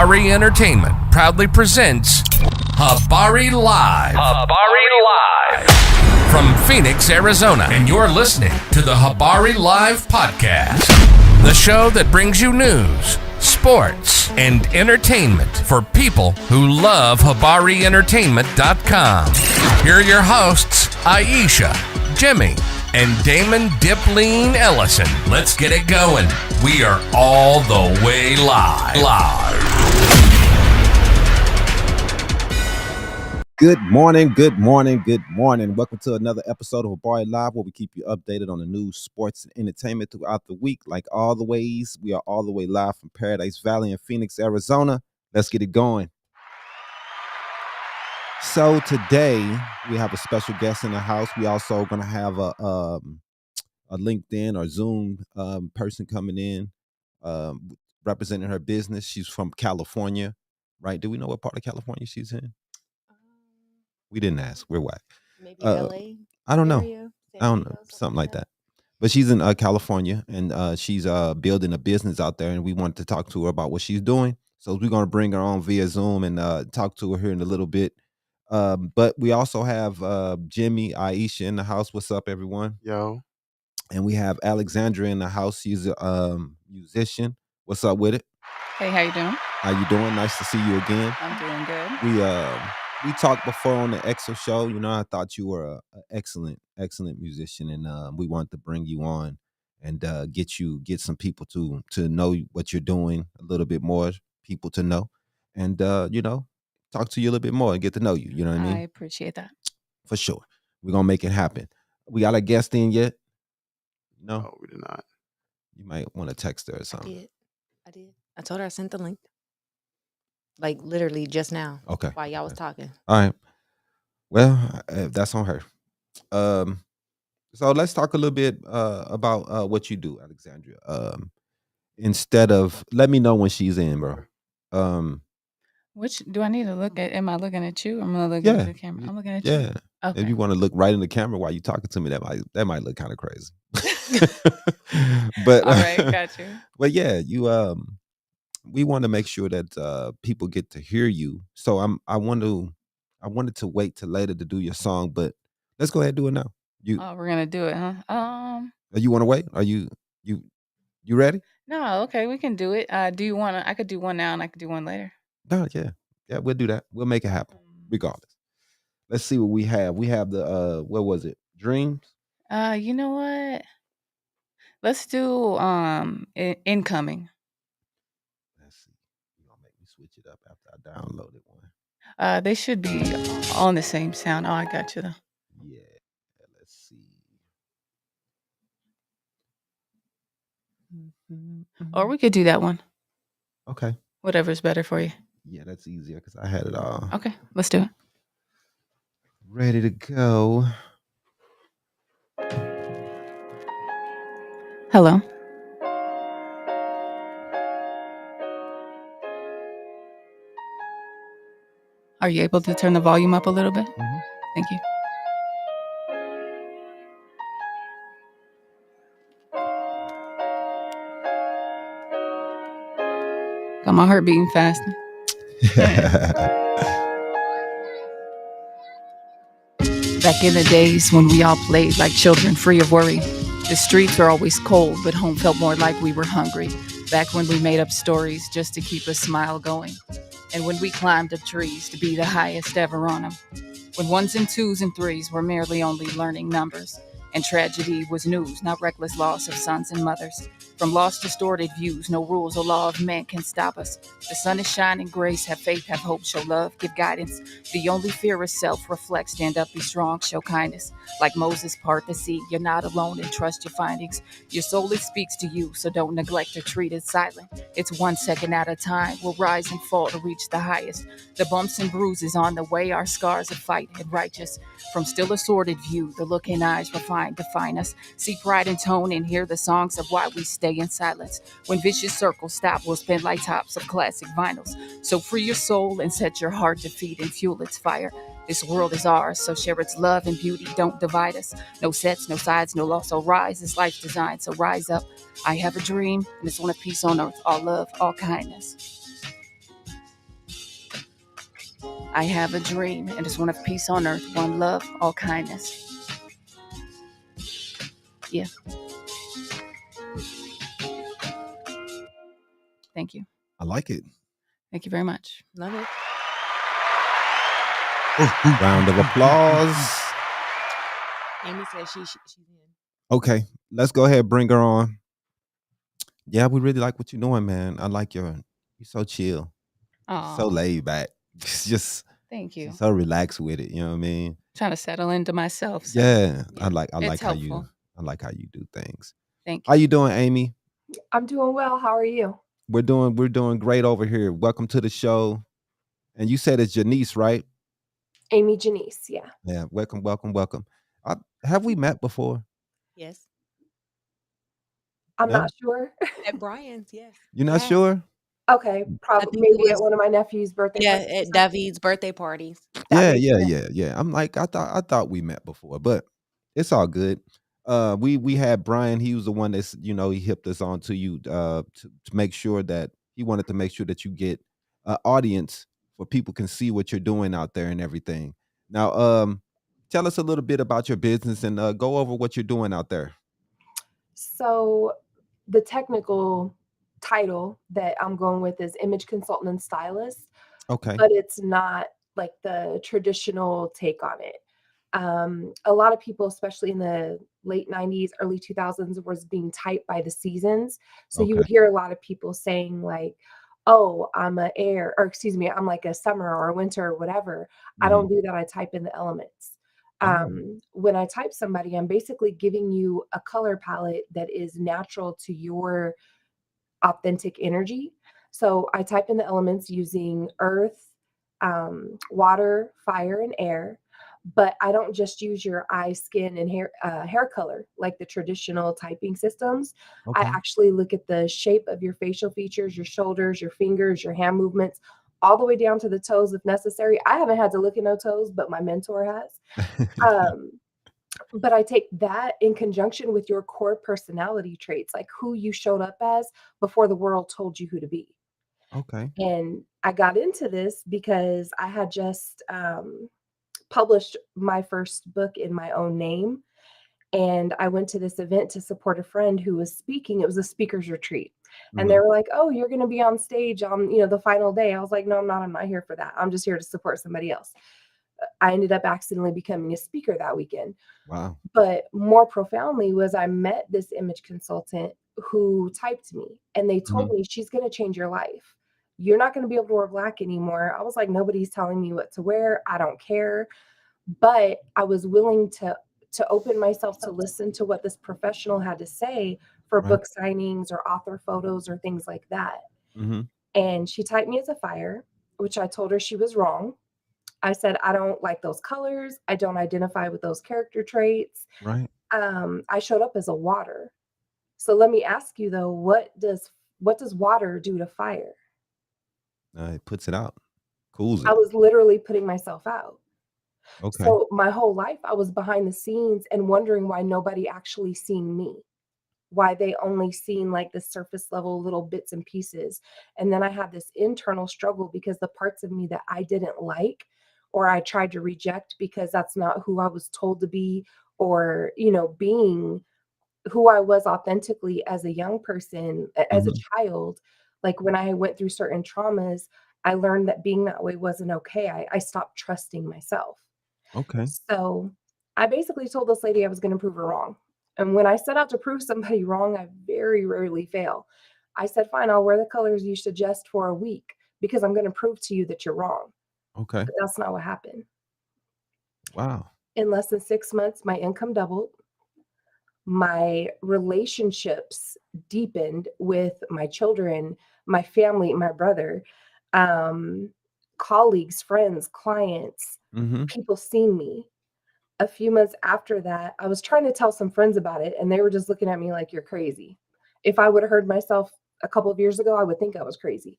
Habari Entertainment proudly presents Habari Live. Habari Live. From Phoenix, Arizona. And you're listening to the Habari Live podcast. The show that brings you news, sports, and entertainment for people who love HabariEntertainment.com. Here are your hosts, Iesha, Jimmi, and Damon Dipleen Ellison. Let's get it going. We are all the way live. Good morning. Welcome to another episode of Habari Live, where we keep you updated on the news, sports, and entertainment throughout the week. Like all the ways, we are all the way live from Paradise Valley in Phoenix, Arizona. Let's get it going. So today we have a special guest in the house. We also going to have a LinkedIn or Zoom person coming in, representing her business. She's from California, right? Do we know what part of California she's in? We didn't ask. We're whack. Maybe LA. I don't know. Area, I don't know. Something like that. But she's in California, and she's building a business out there, and we wanted to talk to her about what she's doing. So we're going to bring her on via Zoom and talk to her here in a little bit. But we also have Jimmi, Iesha in the house. What's up, everyone? Yo. And we have Alexandria in the house. She's a musician. What's up with it? Hey, how you doing? How you doing? Nice to see you again. I'm doing good. We talked before on the EXO show. You know, I thought you were an excellent musician, and we wanted to bring you on and get some people to know what you're doing a little bit more, people to know, and talk to you a little bit more and get to know you. You know what I mean? I appreciate that. For sure. We're gonna make it happen. We got a guest in yet? No, we did not. You might want to text her or something. I did. I told her I sent the link. Like literally just now. Okay. While y'all was talking. All right. Well, that's on her. So let's talk a little bit about what you do, Alexandria. Instead of, let me know when she's in, bro. Which do I need to look at? Am I looking at you? I'm gonna look at the camera. I'm looking at you. Yeah. Okay. If you want to look right in the camera while you're talking to me, that might look kind of crazy. But all right, got you. But yeah, you we want to make sure that people get to hear you. So I wanted to wait till later to do your song, but let's go ahead and do it now. We're gonna do it, huh? You want to wait? Are you ready? No, okay, we can do it. Do you want to? I could do one now, and I could do one later. No, yeah, we'll do that. We'll make it happen, regardless. Let's see what we have. We have the what was it? Dreams. You know what? Let's do incoming. Let's see. You're gonna make me switch it up after I downloaded one. They should be on the same sound. Oh, I got you though. Yeah. Let's see. Or we could do that one. Okay. Whatever's better for you. Yeah, that's easier because I had it all. Okay, let's do it. Ready to go. Hello. Are you able to turn the volume up a little bit? Mm-hmm. Thank you. Got my heart beating fast. Back in the days when we all played like children free of worry. The streets were always cold, but home felt more like we were hungry. Back when we made up stories just to keep a smile going. And when we climbed up trees to be the highest ever on them. When ones and twos and threes were merely only learning numbers. And tragedy was news, not reckless loss of sons and mothers. From lost, distorted views, no rules or law of man can stop us. The sun is shining, grace, have faith, have hope, show love, give guidance. The only fear is self, reflect, stand up, be strong, show kindness. Like Moses part the sea, you're not alone and trust your findings. Your soul, it speaks to you, so don't neglect to treat it silent. It's 1 second at a time, we'll rise and fall to reach the highest. The bumps and bruises on the way, our scars of fight and righteous. From still a sordid view, the look in eyes refined define us. See pride in tone and hear the songs of why we stay in silence. When vicious circles stop, we'll spin like tops of classic vinyls. So free your soul and set your heart to feed and fuel its fire. This world is ours, so share its love and beauty. Don't divide us. No sets, no sides, no loss. So rise is life's design. So rise up. I have a dream, and it's one of peace on earth. All love, all kindness. I have a dream, and it's one of peace on earth, one love, all kindness. Yeah. Thank you. I like it. Thank you very much. Love it. Round of applause. Amy says she's in. Okay, let's go ahead, bring her on. Yeah, we really like what you're doing, man. I like you're so chill. You're so Aw, laid back. Just thank you. so relaxed with it. You know what I mean? Trying to settle into myself. So Yeah, Yeah. I like it's how helpful. I like how you do things. Thank How you. you doing, Amy? I'm doing well. How are you? We're doing great over here. Welcome to the show. And you said it's Janece, right? Amy Janece, yeah. Yeah, welcome. Have we met before? Yes. I'm No? not sure. At Brian's, yes. You're not Yeah. sure? Okay, I probably think it maybe at was one of my nephew's birthday yeah, parties or at something. David's birthday parties. That makes sense. Yeah. I'm like, I thought we met before, but it's all good. We had Brian. He was the one that's he hipped us on to you to make sure that he wanted to make sure that you get an audience for people can see what you're doing out there and everything. Now, tell us a little bit about your business and go over what you're doing out there. So the technical title that I'm going with is image consultant and stylist, Okay. but it's not like the traditional take on it. A lot of people, especially in the late 90s, early 2000s, was being typed by the seasons. So you Okay. would hear a lot of people saying like, oh, I'm I'm like a summer or a winter or whatever. I Mhm. don't do that. I type in the elements. Oh, When I type somebody, I'm basically giving you a color palette that is natural to your authentic energy. So I type in the elements using earth, water, fire, and air. But I don't just use your eye, skin, and hair color like the traditional typing systems. I okay. actually look at the shape of your facial features, your shoulders, your fingers, your hand movements, all the way down to the toes if necessary. I haven't had to look at no toes, but my mentor has. Um, but I take that in conjunction with your core personality traits, like who you showed up as before the world told you who to be. Okay. And I got into this because I had just published my first book in my own name. And I went to this event to support a friend who was speaking. It was a speaker's retreat. And they Mhm. were like, "Oh, you're going to be on stage on, the final day." I was like, "No, I'm not. I'm not here for that. I'm just here to support somebody else." I ended up accidentally becoming a speaker that weekend. Wow. But more profoundly was I met this image consultant who typed me and they told Mhm. me she's going to change your life. You're not going to be able to wear black anymore. I was like, nobody's telling me what to wear. I don't care. But I was willing to open myself to listen to what this professional had to say for Right. book signings or author photos or things like that. Mhm. And she typed me as a fire, which I told her she was wrong. I said, I don't like those colors. I don't identify with those character traits. Right. I showed up as a water. So let me ask you though, what does water do to fire? It puts it out. Cools I it. was literally putting myself out. Okay. So my whole life I was behind the scenes and wondering why nobody actually seen me. Why they only seen like the surface level little bits and pieces. And then I had this internal struggle because the parts of me that I didn't like or I tried to reject because that's not who I was told to be or, being who I was authentically as a young person, as a Mhm. child, like when I went through certain traumas, I learned that being that way wasn't okay. I stopped trusting myself. Okay. So I basically told this lady I was going to prove her wrong. And when I set out to prove somebody wrong, I very rarely fail. I said, fine, I'll wear the colors you suggest for a week because I'm going to prove to you that you're wrong. Okay. But that's not what happened. Wow. In less than 6 months, my income doubled. My relationships deepened with my children, my family, my brother, um, colleagues, friends, clients, Mhm. people seeing me. A few months after that, I was trying to tell some friends about it, and they were just looking at me like, "You're crazy." If I would have heard myself a couple of years ago, I would think I was crazy.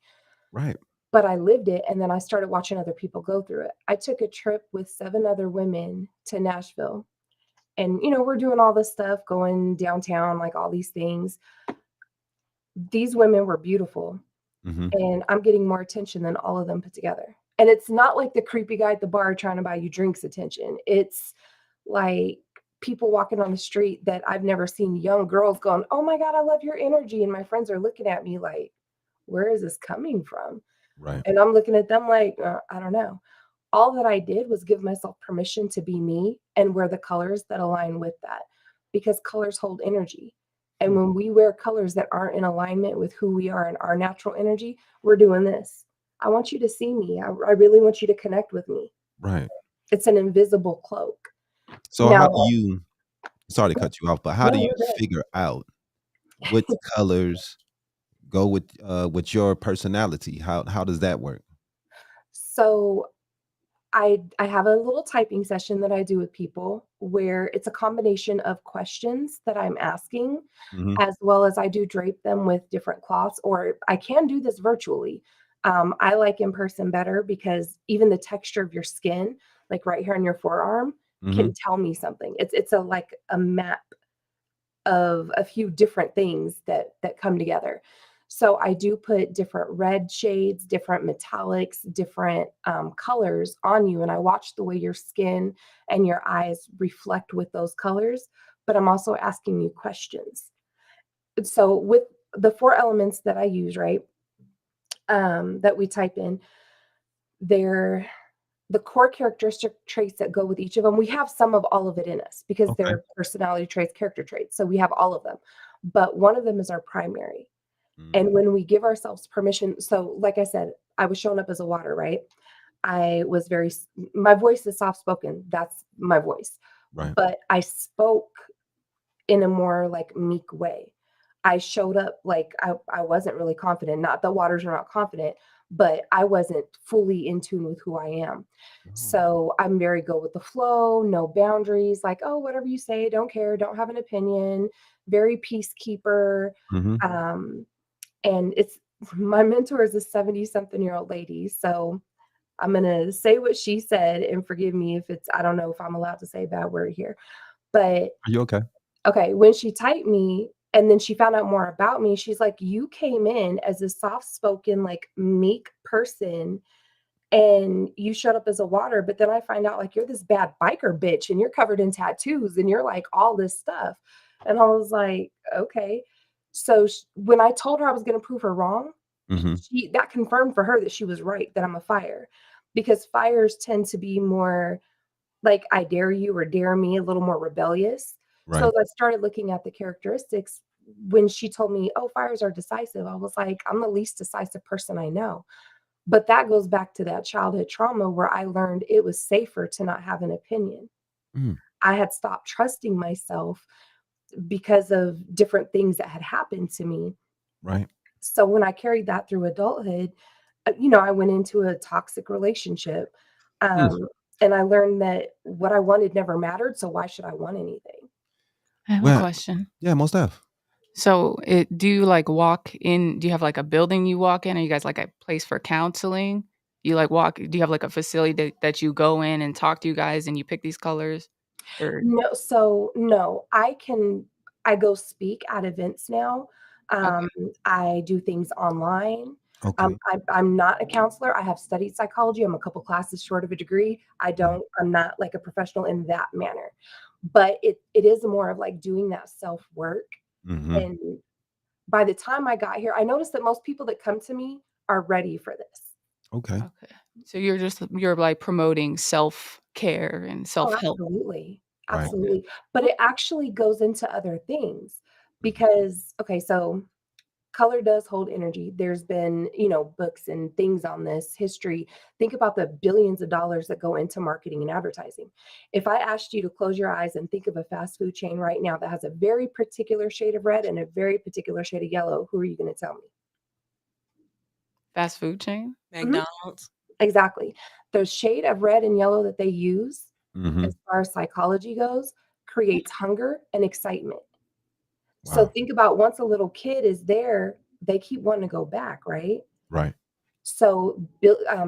Right. But I lived it, and then I started watching other people go through it. I took a trip with 7 other women to Nashville, and, we're doing all this stuff, going downtown, like, all these things. These women were beautiful, Mhm. and I'm getting more attention than all of them put together. And it's not like the creepy guy at the bar trying to buy you drinks attention. It's like people walking on the street that I've never seen, young girls going, "Oh my God, I love your energy." And my friends are looking at me like, where is this coming from? Right. And I'm looking at them like, I don't know. All that I did was give myself permission to be me and wear the colors that align with that, because colors hold energy. And when we wear colors that aren't in alignment with who we are and our natural energy, we're doing this. I want you to see me. I really want you to connect with me. Right. It's an invisible cloak. So how Now, do you, sorry to cut you off, but how no, do you you're good. figure out which colors go with your personality? How does that work? So I have a little typing session that I do with people where it's a combination of questions that I'm asking, Hmm. as well as I do drape them with different cloths, or I can do this virtually. I like in person better because even the texture of your skin, like right here on your forearm, Hmm. can tell me something. It's a like a map of a few different things that come together. So I do put different red shades, different metallics, different colors on you, and I watch the way your skin and your eyes reflect with those colors. But I'm also asking you questions. So with the 4 elements that I use, right, that we type in, they're the core characteristic traits that go with each of them. We have some of all of it in us because Okay. they're personality traits, character traits. So we have all of them. But one of them is our primary. Mm. And when we give ourselves permission, so like I said, I was showing up as a water, right? I was my voice is soft spoken. That's my voice. Right. But I spoke in a more like meek way. I showed up like I wasn't really confident. Not that waters are not confident, but I wasn't fully in tune with who I am. Oh. So I'm very go with the flow, no boundaries, like, oh, whatever you say, don't care, don't have an opinion, very peacekeeper. Hmm. Um, and it's my mentor is a 70-something-year-old lady. So I'm gonna say what she said and forgive me if I don't know if I'm allowed to say a bad word here. But Are you okay? okay, when she typed me and then she found out more about me, she's like, "You came in as a soft-spoken, like, meek person, and you showed up as a water, but then I find out, like, you're this bad biker bitch, and you're covered in tattoos, and you're, like, all this stuff." And I was like, "Okay." So sh when I told her I was gonna prove her wrong, Hmm. she that confirmed for her that she was right, that I'm a fire, because fires tend to be more like, I dare you or dare me, a little more rebellious. So Right. as I started looking at the characteristics, when she told me, "Oh, fires are decisive," I was like, "I'm the least decisive person I know." But that goes back to that childhood trauma where I learned it was safer to not have an opinion. Mm. I had stopped trusting myself because of different things that had happened to me. Right. So when I carried that through adulthood, I went into a toxic relationship. Mm. Um, and I learned that what I wanted never mattered. So why should I want anything? I have a Well, question. yeah, most def. So, do you like walk in? Do you have like a building you walk in? Are you guys like a place for counseling? You like walk? Do you have like a facility that you go in and talk to you guys and you pick these colors? Or No, so no, I go speak at events now. okay, Um, I do things online. Okay. I'm not a counselor. I have studied psychology. I'm a couple classes short of a degree. I'm not like a professional in that manner. But it is more of like doing that self-work. Hmm. And by the time I got here, I noticed that most people that come to me are ready for this. Okay. okay. So you're like promoting self care and self Oh, help. absolutely. Right. Okay. Absolutely. But it actually goes into other things Mhm. because, okay, so color does hold energy. There's been, books and things on this history. Think about the billions of dollars that go into marketing and advertising. If I asked you to close your eyes and think of a fast food chain right now that has a very particular shade of red and a very particular shade of yellow, who are you going to tell me? Fast food chain. Mhm. McDonald's. Exactly. The shade of red and yellow that they use, Hmm. as far as psychology goes, creates hunger and excitement. So Wow. think about once a little kid is there, they keep wanting to go back, right? Right. So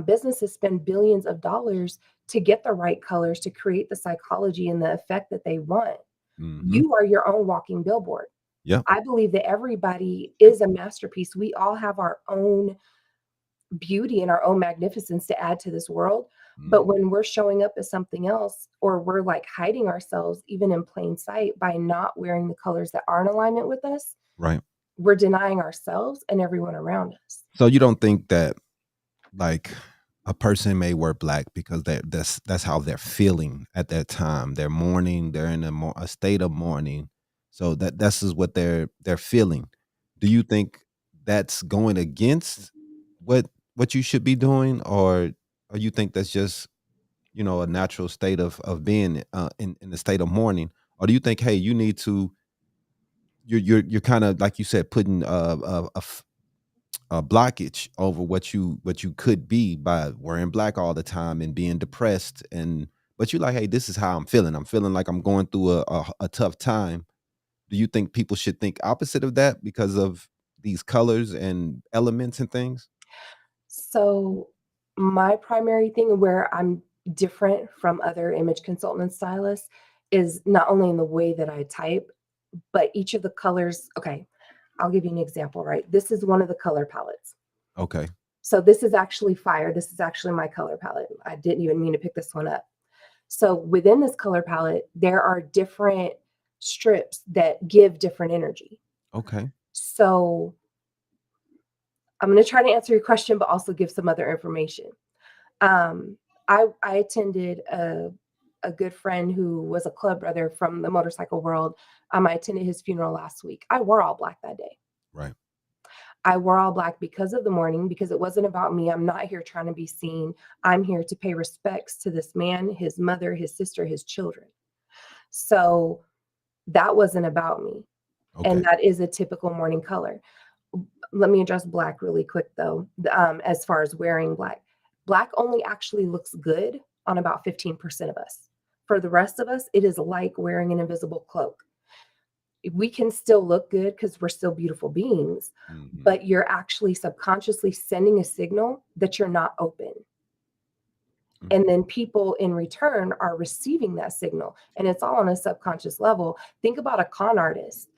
businesses spend billions of dollars to get the right colors to create the psychology and the effect that they want. Hmm. You are your own walking billboard. Yep. I believe that everybody is a masterpiece. We all have our own beauty and our own magnificence to add to this world. But when we're showing up as something else, or we're like hiding ourselves even in plain sight by not wearing the colors that are in alignment with us, Right. we're denying ourselves and everyone around us. So you don't think that like a person may wear black because that's how they're feeling at that time. They're mourning. They're in a state of mourning. So this is what they're feeling. Do you think that's going against what you should be doing, or you think that's just a natural state of being in the state of mourning, or do you think, hey, you need to you're kind of like you said putting a blockage over what you could be by wearing black all the time and being depressed, but you're like, hey, this is how I'm feeling like I'm going through a tough time. Do you think people should think opposite of that because of these colors and elements and things? So my primary thing where I'm different from other image consultant and stylists is not only in the way that I type, but each of the colors. Okay, I'll give you an example, right? This is one of the color palettes. Okay. So this is actually fire. This is actually my color palette. I didn't even mean to pick this one up. So within this color palette, there are different strips that give different energy. Okay. So I'm going to try to answer your question, but also give some other information. I attended a good friend who was a club brother from the motorcycle world. I attended his funeral last week. I wore all black that day. Right. I wore all black because of the mourning, because it wasn't about me. I'm not here trying to be seen. I'm here to pay respects to this man, his mother, his sister, his children. So that wasn't about me. Okay. And that is a typical mourning color. Let me address black really quick, though. As far as wearing black, black only actually looks good on about 15% of us. For the rest of us, it is like wearing an invisible cloak. We can still look good because we're still beautiful beings, but you're actually subconsciously sending a signal that you're not open. And then people in return are receiving that signal, and it's all on a subconscious level. Think about a con artist.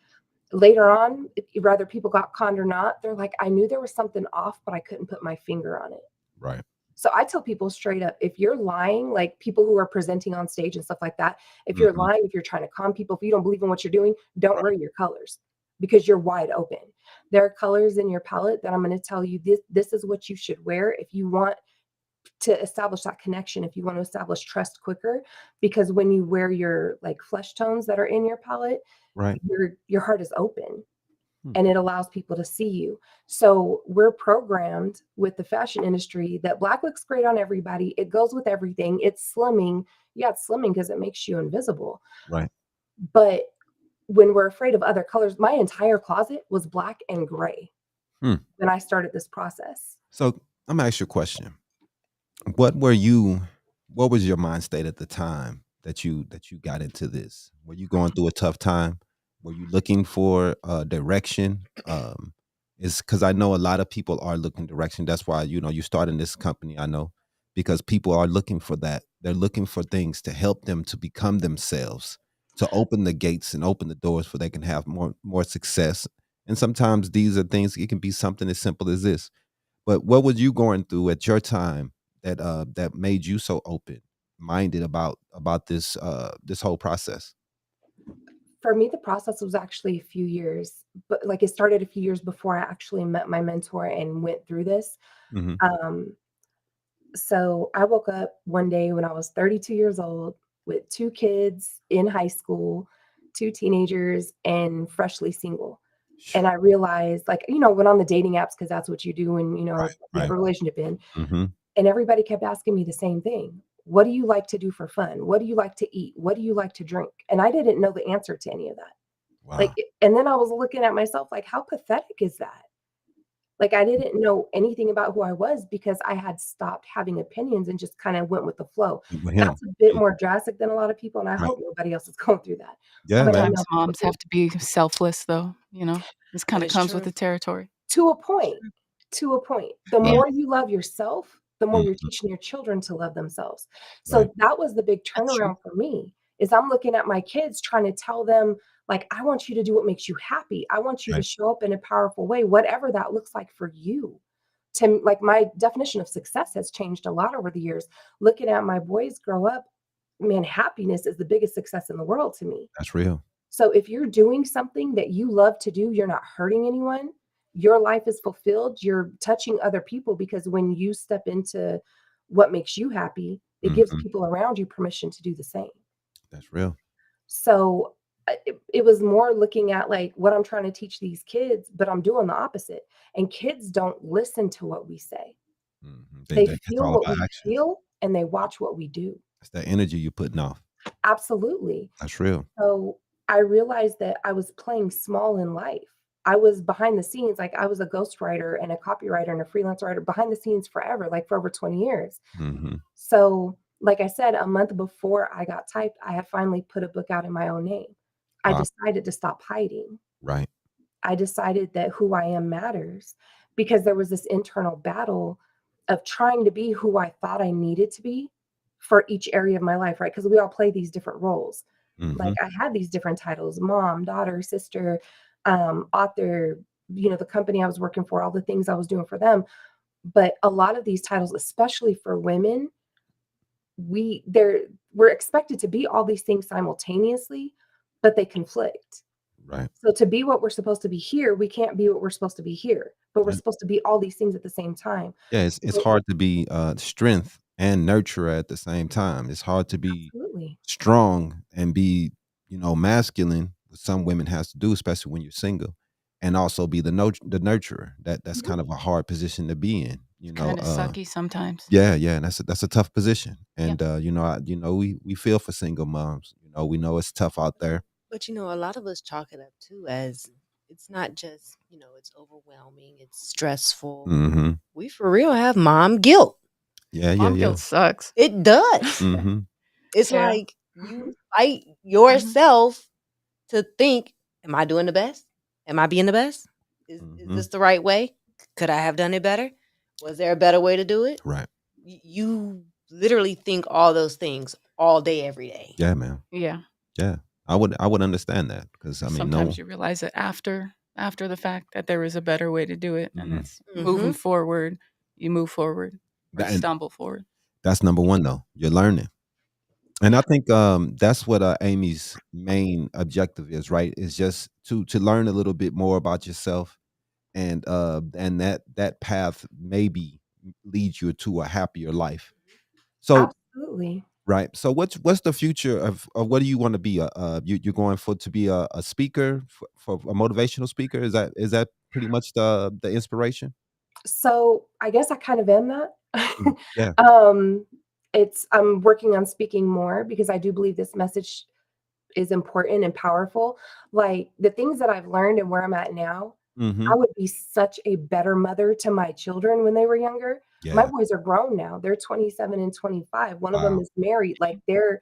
Later on, whether people got conned or not, they're like, I knew there was something off, but I couldn't put my finger on it. Right. So I tell people straight up, if you're lying, like people who are presenting on stage and stuff like that, if you're lying, if you're trying to con people, if you don't believe in what you're doing, don't wear your colors because you're wide open. There are colors in your palette that I'm going to tell you this is what you should wear if you want to establish that connection, if you want to establish trust quicker, because when you wear your like flesh tones that are in your palette, Right. your heart is open. And it allows people to see you. So we're programmed with the fashion industry that black looks great on everybody. It goes with everything. It's slimming. Yeah, it's slimming because it makes you invisible. Right. But when we're afraid of other colors, my entire closet was black and gray when I started this process. So I'm gonna ask you a question. What was your mind state at the time that you got into this? Were you going through a tough time? Were you looking for direction? It's because I know a lot of people are looking direction. That's why you're starting this company. I know because people are looking for that. They're looking for things to help them to become themselves, to open the gates and open the doors so they can have more success. And sometimes these are things. It can be something as simple as this. But what was you going through at your time that made you so open minded about this this whole process? For me, the process was actually a few years, but like it started a few years before I actually met my mentor and went through this. So I woke up one day when I was 32 years old with 2 kids in high school, 2 teenagers, and freshly single. And I realized, like, went on the dating apps because that's what you do when, you have a relationship in. And everybody kept asking me the same thing. What do you like to do for fun? What do you like to eat? What do you like to drink? And I didn't know the answer to any of that. Wow. And then I was looking at myself like, how pathetic is that? Like, I didn't know anything about who I was because I had stopped having opinions and just kind of went with the flow. With him. That's a bit more drastic than a lot of people, and I hope nobody else is going through that. Yeah, man. Sometimes moms have to be selfless, though. This kind of is comes true. with the territory. To a point. The more you love yourself, the more you're teaching your children to love themselves. So that was the big turnaround for me, is I'm looking at my kids trying to tell them, like, I want you to do what makes you happy. I want you to show up in a powerful way, whatever that looks like for you. like my definition of success has changed a lot over the years. Looking at my boys grow up, man, happiness is the biggest success in the world to me. That's real. So if you're doing something that you love to do, you're not hurting anyone, your life is fulfilled, you're touching other people, because when you step into what makes you happy, it gives Mhm. people around you permission to do the same. That's real. So it was more looking at like what I'm trying to teach these kids, but I'm doing the opposite. And kids don't listen to what we say. Mhm. They It's feel all what about we actions. feel and they watch what we do. It's that energy you putting off. Absolutely. That's real. So I realized that I was playing small in life. I was behind the scenes, like I was a ghostwriter and a copywriter and a freelance writer behind the scenes forever, like for over 20 years. Mhm. So, like I said, a month before I got typed, I had finally put a book out in my own name. I Wow. decided to stop hiding. Right. I decided that who I am matters, because there was this internal battle of trying to be who I thought I needed to be for each area of my life, right? Because we all play these different roles. Like Mhm. I had these different titles: mom, daughter, sister, author, the company I was working for, all the things I was doing for them. But a lot of these titles, especially for women, we're expected to be all these things simultaneously, but they conflict. Right. So to be what we're supposed to be here, we can't be what we're supposed to be here, but we're Yeah. supposed to be all these things at the same time. Yeah, it's So hard to be strength and nurturer at the same time. It's hard to be absolutely. strong and be, masculine, which some women has to do, especially when you're single, and also be the nurturer. That's Mhm. kind of a hard position to be in. Kind of sucky sometimes. Yeah, yeah, and that's a tough position. Yep. And we feel for single moms. We know it's tough out there. But a lot of us chalk it up too as it's not just, it's overwhelming, it's stressful. Hmm. We for real have mom guilt. Yeah, yeah, Mom yeah. guilt sucks. It does. Hmm. It's Yeah. like you fight yourself to think, am I doing the best? Am I being the best? Is Hmm. this the right way? Could I have done it better? Was there a better way to do it? Right. You literally think all those things all day, every day. Yeah, man. Yeah. Yeah. I would understand that because I mean, no. Sometimes you realize it after the fact that there is a better way to do it, and Mhm. it's moving forward. You move forward or That, and stumble forward. that's number one, though. You're learning. And I think that's what Amy's main objective is, right? Is just to learn a little bit more about yourself, and that path maybe leads you to a happier life. So Absolutely. right. So what's the future of what do you want to be? You're going for to be a speaker for a motivational speaker? Is that pretty much the inspiration? So I guess I kind of am that. Mm, yeah. um, I'm working on speaking more because I do believe this message is important and powerful. Like the things that I've learned and where I'm at now, Hmm. I would be such a better mother to my children when they were younger. My Yeah. boys are grown now. They're 27 and 25. One of them Wow. is married. Like they're,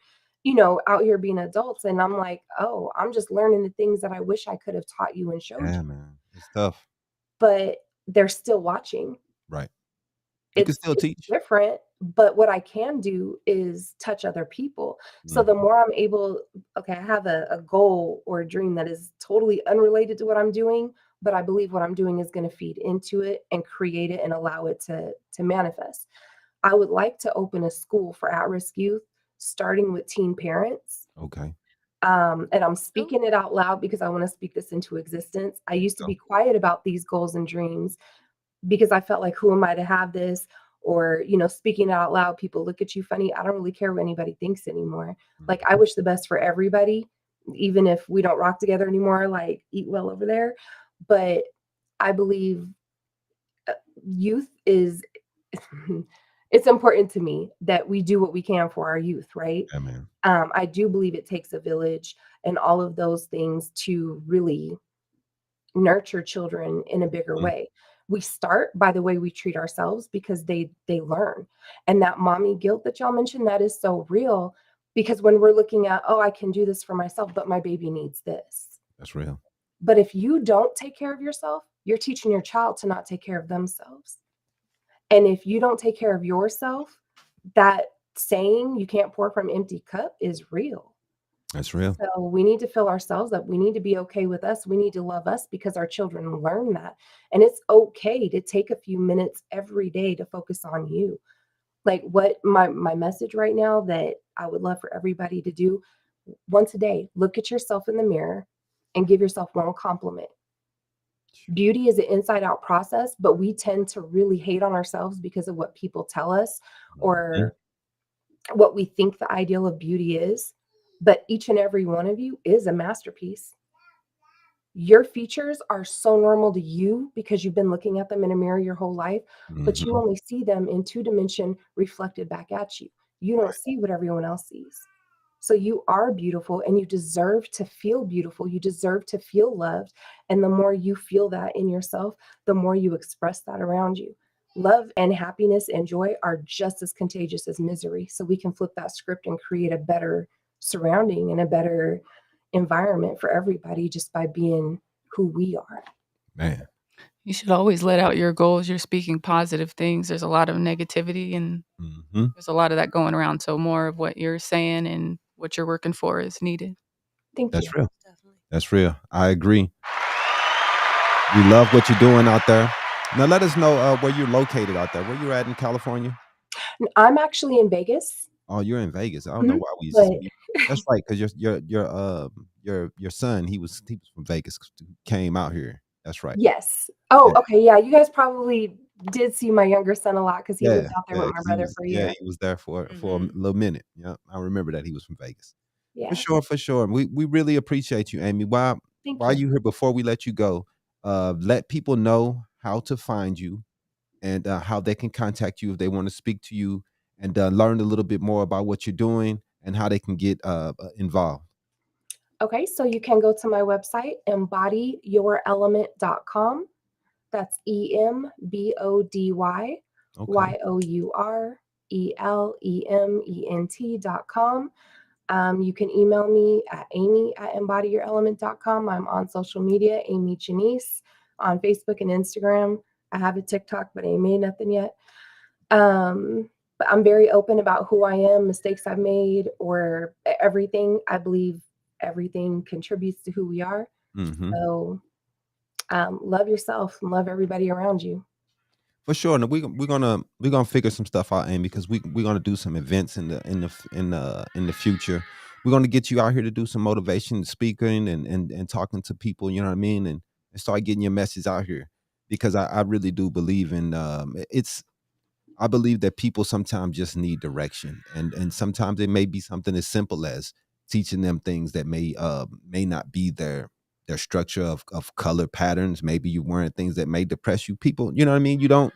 out here being adults. And I'm like, oh, I'm just learning the things that I wish I could have taught you and showed Yeah, you. man. It's tough. But they're still watching. Right. You can still It's teach. different, but what I can do is touch other people. So the Mhm. more I'm able, okay, I have a goal or a dream that is totally unrelated to what I'm doing, but I believe what I'm doing is going to feed into it and create it and allow it to manifest. I would like to open a school for at-risk youth, starting with teen parents. Okay. And I'm Oh, speaking it out loud because I want to speak this into existence. I There you used to go. be quiet about these goals and dreams because I felt like, who am I to have this? Or, speaking it out loud, people look at you funny. I don't really care what anybody thinks anymore. Like, I Mhm. wish the best for everybody, even if we don't rock together anymore, like, eat well over there. But I believe youth is, it's important to me that we do what we can for our youth, right? Yeah, man. I do believe it takes a village and all of those things to really nurture children in a bigger Mhm. way. We start by the way we treat ourselves because they learn. And that mommy guilt that y'all mentioned, that is so real because when we're looking at, oh, I can do this for myself, but my baby needs this. That's real. But if you don't take care of yourself, you're teaching your child to not take care of themselves. And if you don't take care of yourself, that saying you can't pour from an empty cup is real. That's real. So we need to fill ourselves up. We need to be okay with us. We need to love us because our children learn that. And it's okay to take a few minutes every day to focus on you. Like what my message right now that I would love for everybody to do once a day, look at yourself in the mirror and give yourself one compliment. Beauty is an inside out process, but we tend to really hate on ourselves because of what people tell us or what we think the ideal of beauty is. But each and every one of you is a masterpiece. Your features are so normal to you because you've been looking at them in a mirror your whole life, but you only see them in 2-dimension reflected back at you. You don't see what everyone else sees. So you are beautiful and you deserve to feel beautiful. You deserve to feel loved. And the more you feel that in yourself, the more you express that around you. Love and happiness and joy are just as contagious as misery. So we can flip that script and create a better surrounding and a better environment for everybody just by being who we are. Man. You should always let out your goals. You're speaking positive things. There's a lot of negativity and there's a lot of that going around. So more of what you're saying and what you're working for is needed. Thank That's you. real. That's real. I agree. We love what you're doing out there. Now let us know where you're located out there. Where you're at in California? I'm actually in Vegas. Oh, you're in Vegas. I don't know why we used to That's right, because your son, he was from Vegas, came out here. That's right. Yes. Oh, okay. Yeah. You guys probably did see my younger son a lot because he lived out there with my brother for a year. Yeah, he was there for a little minute. Yeah, I remember that he was from Vegas. Yeah. For sure. We really appreciate you, Amy. While you here, before we let you go, let people know how to find you and how they can contact you if they want to speak to you and learn a little bit more about what you're doing and how they can get involved. Okay, so you can go to my website, embodyyourelement.com. That's embodyyourelement.com. You can email me at amy@embodyyourelement.com. I'm on social media, Amy Janece, on Facebook and Instagram. I have a TikTok, but I ain't made nothing yet. But I'm very open about who I am, mistakes I've made, or everything. I believe everything contributes to who we are. So love yourself and love everybody around you. For sure. And we're gonna figure some stuff out, Amy, because we're gonna do some events in the future. We're gonna get you out here to do some motivation speaking and talking to people, you know what I mean, and start getting your message out here. Because I really do believe in I believe that people sometimes just need direction, and sometimes it may be something as simple as teaching them things that may not be their structure of color patterns. Maybe you're wearing things that may depress you. People, you know what I mean? You don't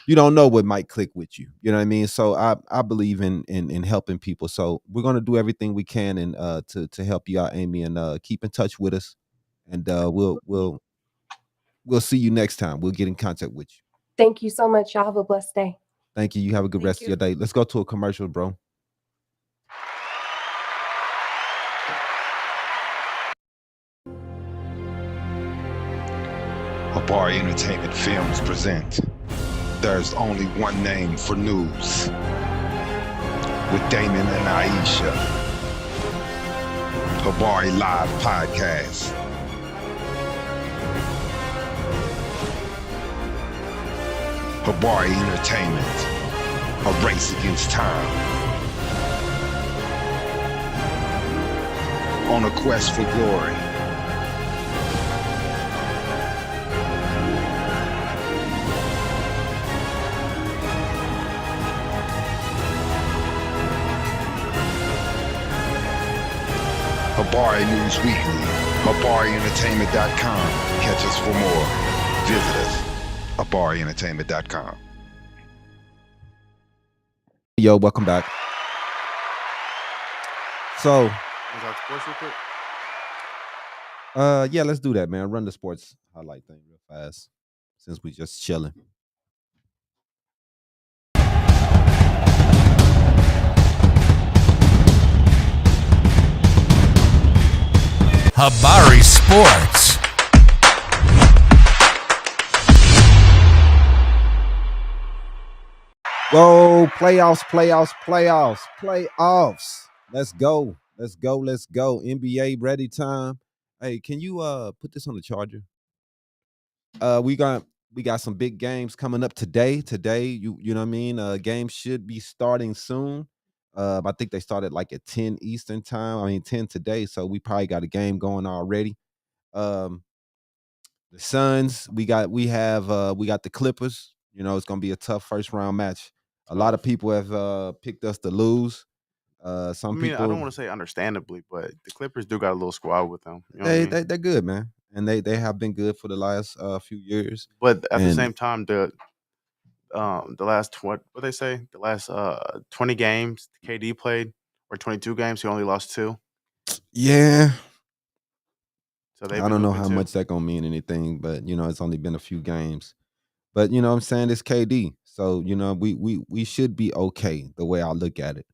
know what might click with you. You know what I mean? So I believe in helping people. So we're gonna do everything we can and to help you out, Amy, and keep in touch with us. And we'll see you next time. We'll get in contact with you. Thank you so much. Y'all have a blessed day. Thank you. You have a good rest of your day. Let's go to a commercial, bro. Habari Entertainment Films present There's Only One Name for News with Damon and Iesha. Habari Live Podcast. Habari Entertainment, a race against time. On a quest for glory. Habari News Weekly, HabariEntertainment.com. Catch us for more. Visit us, HabariEntertainment.com. Yo, welcome back. So, yeah, let's do that, man. Run the sports highlight thing real fast since we just chilling. Habari Sports. Go playoffs. Let's go. Let's go. Let's go. NBA ready time. Hey, can you put this on the charger? We got some big games coming up today. Today, you know what I mean? Games should be starting soon. I think they started like at 10 Eastern time. I mean 10 today, so we probably got a game going already. The Suns, we got the Clippers. You know, it's gonna be a tough first round match. A lot of people have picked us to lose. Some I people don't want to say understandably, but the Clippers do got a little squad with them. You know what I mean? they're good, man, and they have been good for the last few years. But at the And same time, the last what they say, the last 20 games KD played, or 22 games, he only lost 2. yeah, So they've I been don't know hooping how too. much that gonna mean anything, but you know, it's only been a few games. But you know what I'm saying, it's KD. So, you know, we should be okay the way I look at it.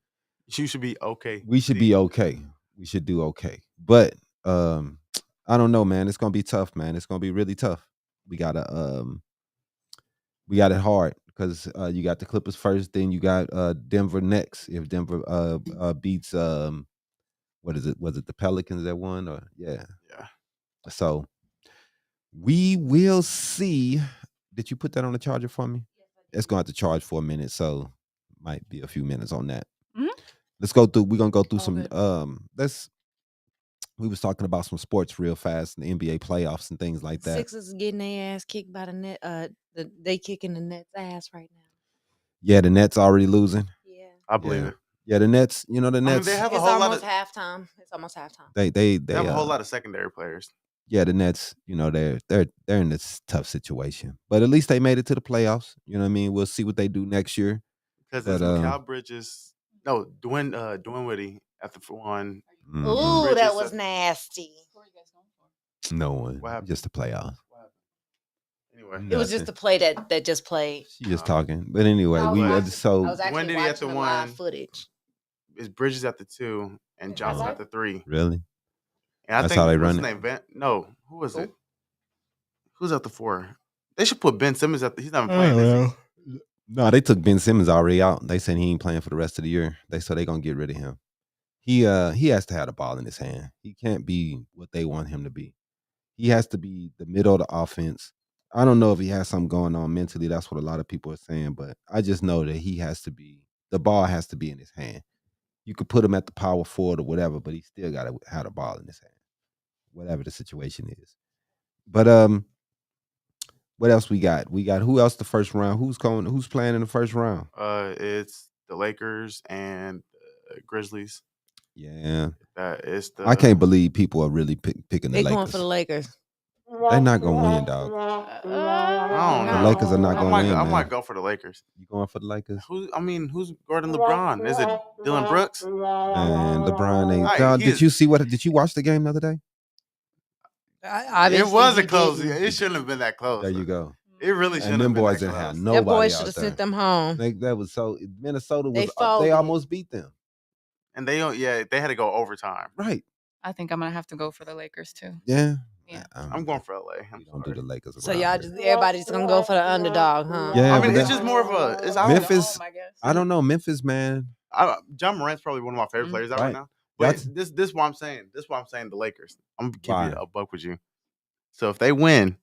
You should be okay. We should be okay. We should do okay. But I don't know, man. It's gonna be tough, man. It's gonna be really tough. We got it hard because you got the Clippers first, then you got Denver next. If Denver beats what is it? Was it the Pelicans that won? Or yeah. So we will see. Did you put that on the charger for me? It's going to have to charge for a minute, so might be a few minutes on that. Mhm. Let's go through. We're gonna go through All some. good. We was talking about some sports real fast, and the NBA playoffs and things like that. Sixers getting their ass kicked by the net. They kicking the Nets' ass right now. Yeah, the Nets already losing. Yeah, I believe it. Yeah, the Nets. You know the I mean, Nets. they have a it's whole lot almost of halftime. It's almost halftime. They have a whole lot of secondary players. Yeah, the Nets. You know they're in this tough situation, but at least they made it to the playoffs. You know what I mean? We'll see what they do next year. Because But, it's Mikal Bridges. No, Dwayne Whitty at the one. Mhm. Ooh, Bridges that was at- nasty. No one. What happened? Just the playoffs. Anyway, It was just the play that just played. She just talking, but anyway, I was we watching- so I was actually When did he watching get the the live one? footage. It's Bridges at the 2 and Johnson at the 3. really. And I That's think how they what's run his it? name? No, who was Who? it? Who's at the 4? They should put Ben Simmons at the. He's not even playing. Is he? No, they took Ben Simmons already out. They said he ain't playing for the rest of the year. They gonna get rid of him. He has to have the ball in his hand. He can't be what they want him to be. He has to be the middle of the offense. I don't know if he has something going on mentally. That's what a lot of people are saying, but I just know that the ball has to be in his hand. You could put him at the power forward or whatever, but he still got to have the ball in his hand, whatever the situation is. But what else we got? We got who else the first round? Who's playing in the first round? It's the Lakers and Grizzlies. Yeah. It's the. I can't believe people are really picking the They Lakers. going for the Lakers. They're not gonna win, dog. I don't The know. Lakers are not gonna win, I man. might go for the Lakers. You going for the Lakers? Who's guarding LeBron? Is it Dylan Brooks? And LeBron ain't. Right, Dog, he did is- you see did you watch the game the other day? It was a close. It shouldn't have been that close. There you go. It really shouldn't And them have been boys that didn't have close. nobody That boys out should have there. sent them home. That was so Minnesota They was they folded. almost beat them. And they had to go overtime. Right. I think I'm gonna have to go for the Lakers too. Yeah. Yeah. I'm going for LA. We don't do the Lakers. So around y'all here. just everybody's gonna go for the underdog, huh? Yeah, I mean, but it's just more of a. It's Memphis- Home, I guess. I don't know. Memphis, man. John Morant's probably one of my favorite players out Right. right now. But That's- this is what I'm saying. This is why I'm saying the Lakers. I'm gonna keep Why? you a buck with you. So if they win,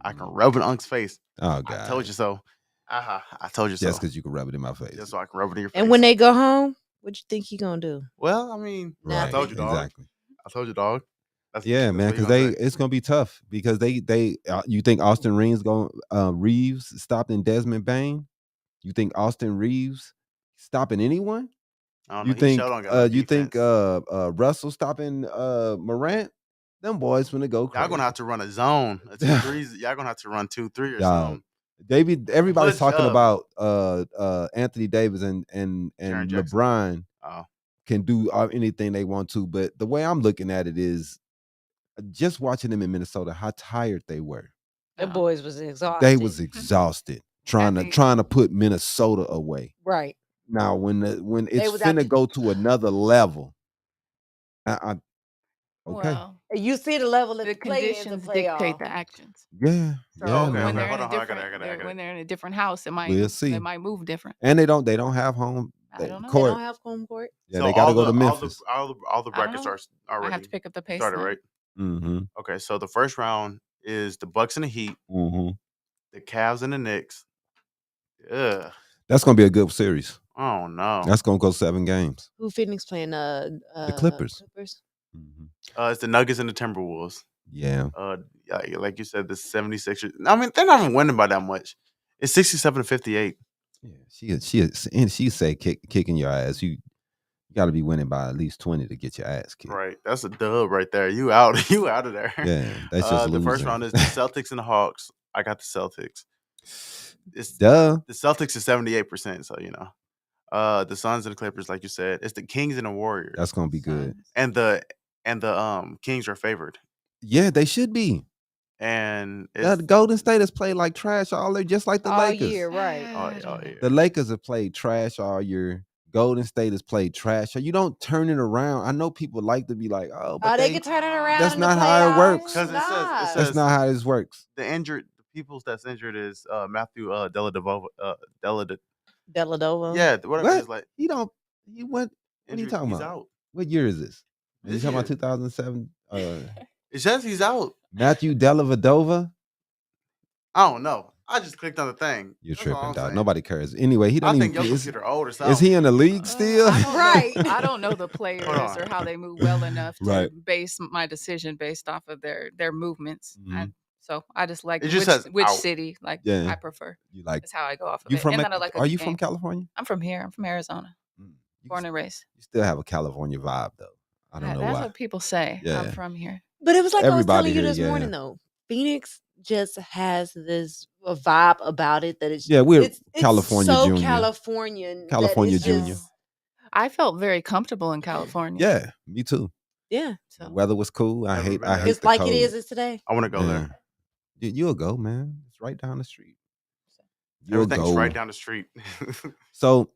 I can rub it on Unc's face. Oh God. I told you so. I told you so. Just because you can rub it in my face. Just so I can rub it in your face. And when they go home, what you think he gonna do? well, I mean, Right. I told you, dog. Exactly. I told you, dog. Yeah, man, because it's gonna be tough because you think Austin Reeves stopping Desmond Bain? You think Austin Reeves stopping anyone? I don't know. You He think showed on got you think defense. Russell stopping Morant? Them boys finna go crazy. Y'all gonna have to run a zone. A 2-3. Y'all gonna have to run 2-3 or Y'all, something. everybody's What's talking up? about Anthony Davis and Jaren Jackson. LeBron Oh. can do anything they want to, but the way I'm looking at it is just watching them in Minnesota, how tired they were. The boys was exhausted. They was exhausted trying to put Minnesota away. right. Now when it's was out finna the- go to another level, okay, Well, You see the level of the the play in the conditions playoff. dictate the actions. yeah, So yeah, okay, man. when they're hold in a on, I got it, different, I got it. when they're in a different house, it might We'll see. They might move different. And they don't have home I don't know. They Court. don't have home court. Yeah, they got to go to Memphis. All the I don't brackets know. are I already have to pick up the pace. started, then. right? Mm-hmm. Okay, so the first round is the Bucks and the Heat, Mm-hmm. the Cavs and the Knicks. Ugh. That's gonna be a good series. Oh no. That's gonna go 7 games. Who Phoenix playing? The Clippers. Mm-hmm. It's the Nuggets and the Timberwolves. Yeah. Yeah, like you said, the 76ers. I mean, they're not even winning by that much. It's 67-58. Yeah, she say kicking your ass. You got to be winning by at least 20 to get your ass kicked. Right, that's a dub right there. You out, you out of there. Yeah, that's just the losing. first round is the Celtics and the Hawks. I got the Celtics. Duh. The Celtics is 78%, so you know. The Suns and the Clippers, like you said, it's the Kings and the Warriors. That's gonna be good. And the Kings are favored. Yeah, they should be. And The Golden State has played like trash all year, just like the all Lakers. year, right? Oh, yeah. The Lakers have played trash all year. Golden State has played trash. So you don't turn it around. I know people like to be like, oh, but they can turn it around. That's in the not how it works. playoffs. Because it says That's not how this works. the people that's injured is Matthew Dellavedova. Dellavedova. Yeah, whatever What? it is, like He went. What are you talking he's about? out. What year is this? Are you This talking about year. 2007? It says he's out. Matthew Dellavedova? I don't know. I just clicked on the thing. You're That's all tripping, I'm dog. saying. Nobody cares. Anyway, he I doesn't think even. your Is, computer old or something. is he in the league still? I don't Right. know, I don't know the players on. or how they move well enough to Right. base my decision based off of their movements. Mhm. So I just like It just says which out. city Yeah. I prefer. You like? That's how I go off of You it. from? And then I like a Are good you from game. California? I'm from here. I'm from Arizona. You Born and raised. still have a California vibe though. I don't know That's why. what people say. Yeah. I'm from here. But it was like I was Everybody telling you here, this yeah. morning though. Phoenix just has this vibe about it that it's We're it's California so Junior. Californian. that California it's Junior. just- I felt very comfortable in California. Yeah, me too. Yeah, The So weather was cool. I Never hate. been I there. hate it's the like cold. it is today. I want to go there. You'll go, man. It's right down the street. You'll Everything's go. right down the street. So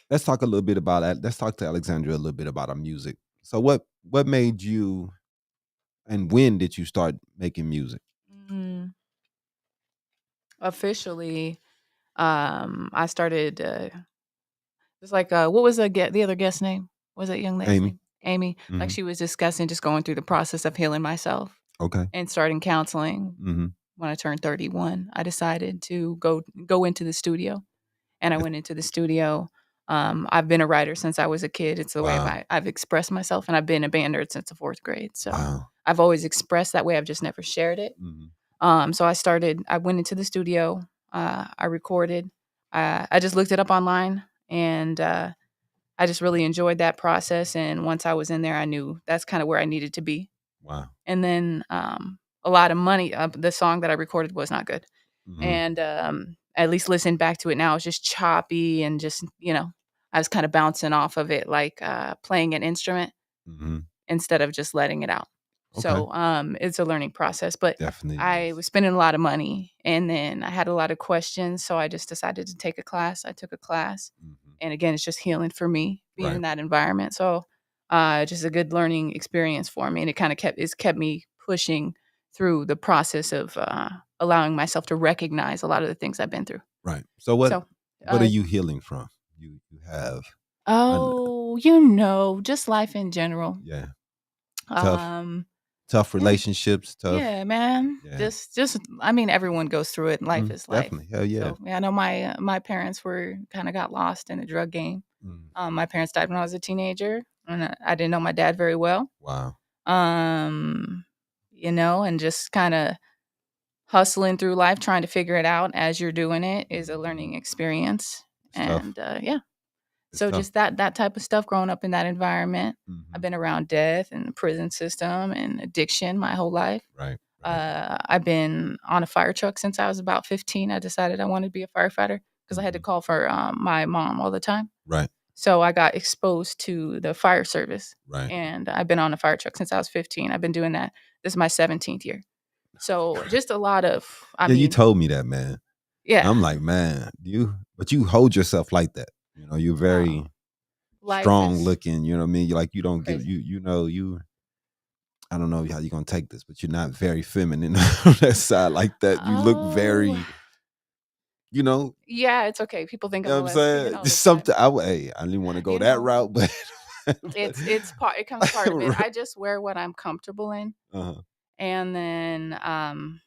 let's talk a little bit about that. Let's talk to Alexandria a little bit about our music. So what made you, and when did you start making music? Officially, I started. It's like what was the other guest name? What was that young lady's Amy. name? Amy. Like Mhm. she was discussing just going through the process of healing myself Okay. and starting counseling. Mm-hmm. When I turned 31, I decided to go into the studio, and I went into the studio. I've been a writer since I was a kid. It's the way Wow. I've expressed myself, and I've been a band nerd since the 4th grade. So Wow. I've always expressed that way. I've just never shared it. Mm-hmm. So I went into the studio. I recorded. I just looked it up online, and I just really enjoyed that process. And once I was in there, I knew that's kind of where I needed to be. Wow. And then a lot of money. The song that I recorded was not good. Mm-hmm. And at least listening back to it now, it's just choppy and just, I was kind of bouncing off of it, like playing an instrument Mm-hmm. instead of just letting it out. Okay. So it's a learning process, but Definitely. I was spending a lot of money, and then I had a lot of questions. So I just decided to take a class. I took a class, Mm-hmm. and again, it's just healing for me being Right. in that environment. So just a good learning experience for me. And it kind of kept me pushing through the process of allowing myself to recognize a lot of the things I've been through. Right. So what are uh, you healing from? You have. Just life in general. Yeah. Um, Tough relationships. Tough. yeah, man. Yeah. Just I mean, everyone goes through it. Life is life. Definitely. Hell yeah. So, I know my parents got lost in the drug game. Mm. My parents died when I was a teenager, and I didn't know my dad very well. Wow. And just kind of hustling through life, trying to figure it out as you're doing it is a learning experience. It's tough. And It's so tough. just that type of stuff, growing up in that environment. Mhm. I've been around death and the prison system and addiction my whole life. Right. I've been on a fire truck since I was about 15. I decided I wanted to be a firefighter because I had to call for my mom all the time. Right. So I got exposed to the fire service. Right. And I've been on a fire truck since I was 15. I've been doing that. This is my 17th year. So just a lot of, you told me that, man. yeah. I'm like, man, but you hold yourself like that. You're very Life strong is looking. You know what I mean? You're like, you don't give, crazy. I don't know how you're going to take this, but you're not very feminine on that side like that. You look very, You know, Yeah, it's okay. People think you I'm know a what I'm lesbian saying? all the time. Something I didn't want to go You that know. route, but It's part. It comes part of it. I just wear what I'm comfortable in, uh-huh. and then It's more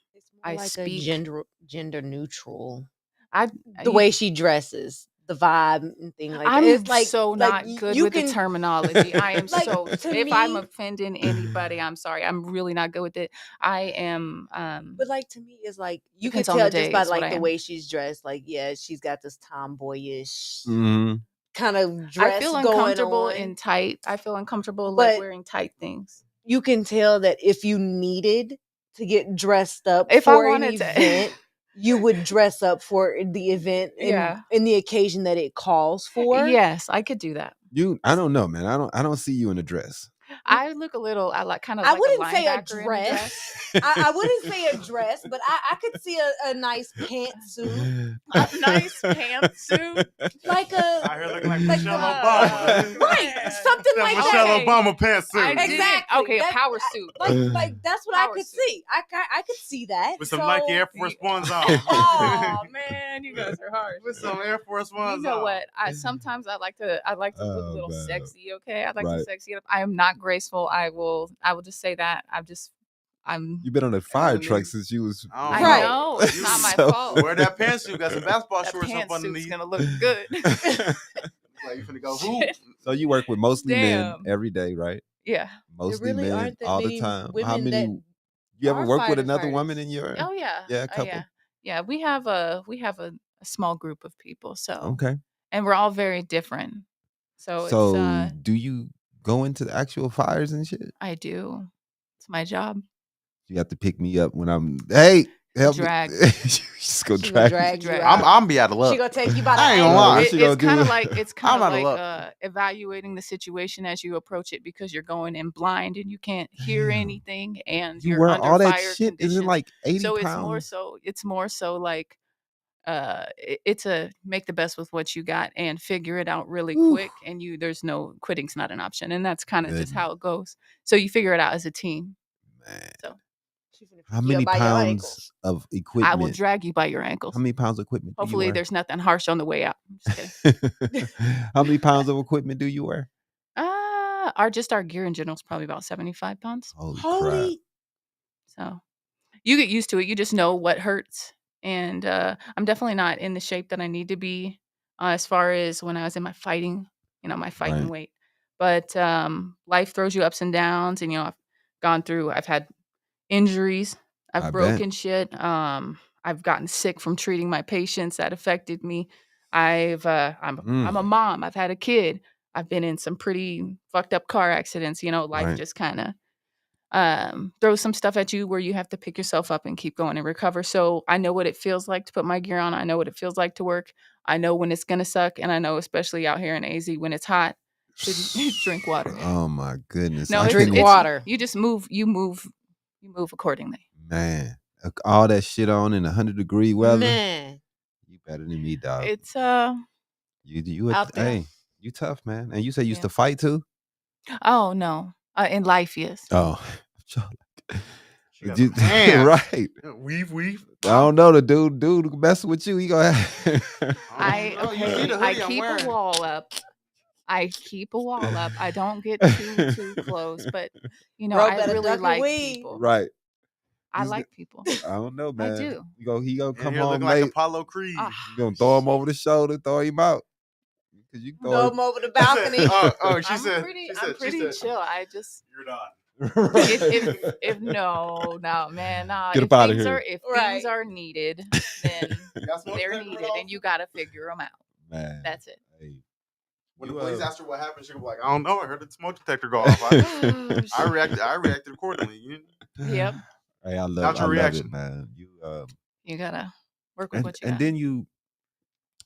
I like speak. a gender neutral. I The way she dresses, the vibe and thing like that. I'm It's like so not good you with can the terminology. I am like so. to If I'm me, offending anybody, I'm sorry. I'm really not good with it. I am. but like to me, it's like you could Depends on the tell day just by is what like I the am. way she's dressed. Like, yeah, she's got this tomboyish Mhm. kind of I dress feel going uncomfortable on. in tight. I feel uncomfortable like But wearing tight things. you can tell that if you needed to get dressed up If I for an wanted to, event, you would dress up for the event and yeah. in the occasion that it calls for. Yes, I could do that. I don't know, man. I don't see you in a dress. I look a little. I like kind of I like wouldn't a say a linebacker in a dress. dress. I wouldn't say a dress, but I could see a nice pantsuit, A nice pantsuit, like a Out here looking like like Michelle the- Obama. right, man. something That like Michelle that. Okay. Obama pantsuit. I dig. Exactly. Okay, a That- power suit. Like that's what I Power could suit. see. I could see that With some so, Nike Air Force Ones on. Oh man, you guys are harsh. With some Air Force Ones You know on. what? Sometimes I like to look a Oh, little man. sexy. Okay, I like to Right. sexy it up. I am not graceful. I will just say that. I'm. You've been on a fire truck since you was Oh, I Right. know it's not my So- fault. Wear that pantsuit. Got some basketball That shorts up pantsuit's underneath. gonna look good. Like you finna go hoop. So you work with mostly men Damn. every day, right? Yeah. Mostly really men aren't that all the many time. How women many? that You ever are work with another woman firefighters. in your? Oh yeah. Yeah, a Oh, couple. yeah. Yeah. We have a small group of people. So Okay. and we're all very different. So So it's do you go into the actual fires and shit? I do. It's my job. You have to pick me up when I'm. Hey, help Drag. me. You just go She gonna drag. drag you Drag. out. I'm be out of luck. She gonna take you by the I ain't gonna ankle. lie. What she gonna It's kind do? of like I'm out of luck. evaluating the situation as you approach it because you're going in blind and you can't hear Damn. anything and You you're wear under all that fire shit? Is it conditions. like 80 So pounds? it's more so like it's a make the best with what you got and figure it out really Ooh. quick and there's no quitting's not an option and that's kind of just Goodness. how it goes. So you figure it out as a team. Man. So She finna How pick you up many by your pounds ankles. of I equipment? will drag you by your ankles. How many pounds of equipment? Hopefully do you there's nothing harsh on the way out. I'm just kidding. wear? How many pounds of equipment do you wear? Our gear in general is probably about 75 pounds. Holy crap. Holy So you get used to it. You just know what hurts. And I'm definitely not in the shape that I need to be as far as when I was in my fighting, my fighting Right. weight. But life throws you ups and downs. And, I've had injuries. I've I bet. broken shit. I've gotten sick from treating my patients. That affected me. I'm a mom. I've had a kid. I've been in some pretty fucked up car accidents. Life Right. just kind of throw some stuff at you where you have to pick yourself up and keep going and recover. So I know what it feels like to put my gear on. I know what it feels like to work. I know when it's gonna suck, and I know especially out here in AZ when it's hot to drink water. Oh my goodness. No, I it's, couldn't drink even- water. You just move. You move accordingly. Man, all that shit on in 100-degree weather. man. You better than me, dog. It's You out there. hey, you tough, man. And you say you used Yeah. to fight too? oh no, in life, yes. Oh. She got You- some hands. right. Weave. I don't know. The dude messing with you. He gonna have You see the I hoodie I'm keep wearing. a wall up. I don't get too close, but Bro, I better really duck and like weave. people. right. I He's like people. I don't know, man. do. He gonna In come here home looking late. like Apollo Creed. Ah, You gonna throw him over the shoulder, throw him out. Cause you Throw him over the balcony. She said. I'm pretty chill. I just You're done. if no, man, nah. Get if up outta things here. are if Right. things are needed, then Got smoke they're detector needed, off? and you gotta figure them out. Man. That's it. Hey. When You, the police uh, asked her what happened, she was like, "I don't know. I heard the smoke detector go off. I Oh, reacted accordingly." Yep. Hey, I Not love your reaction. it, man. You gotta work with and, what you and got. then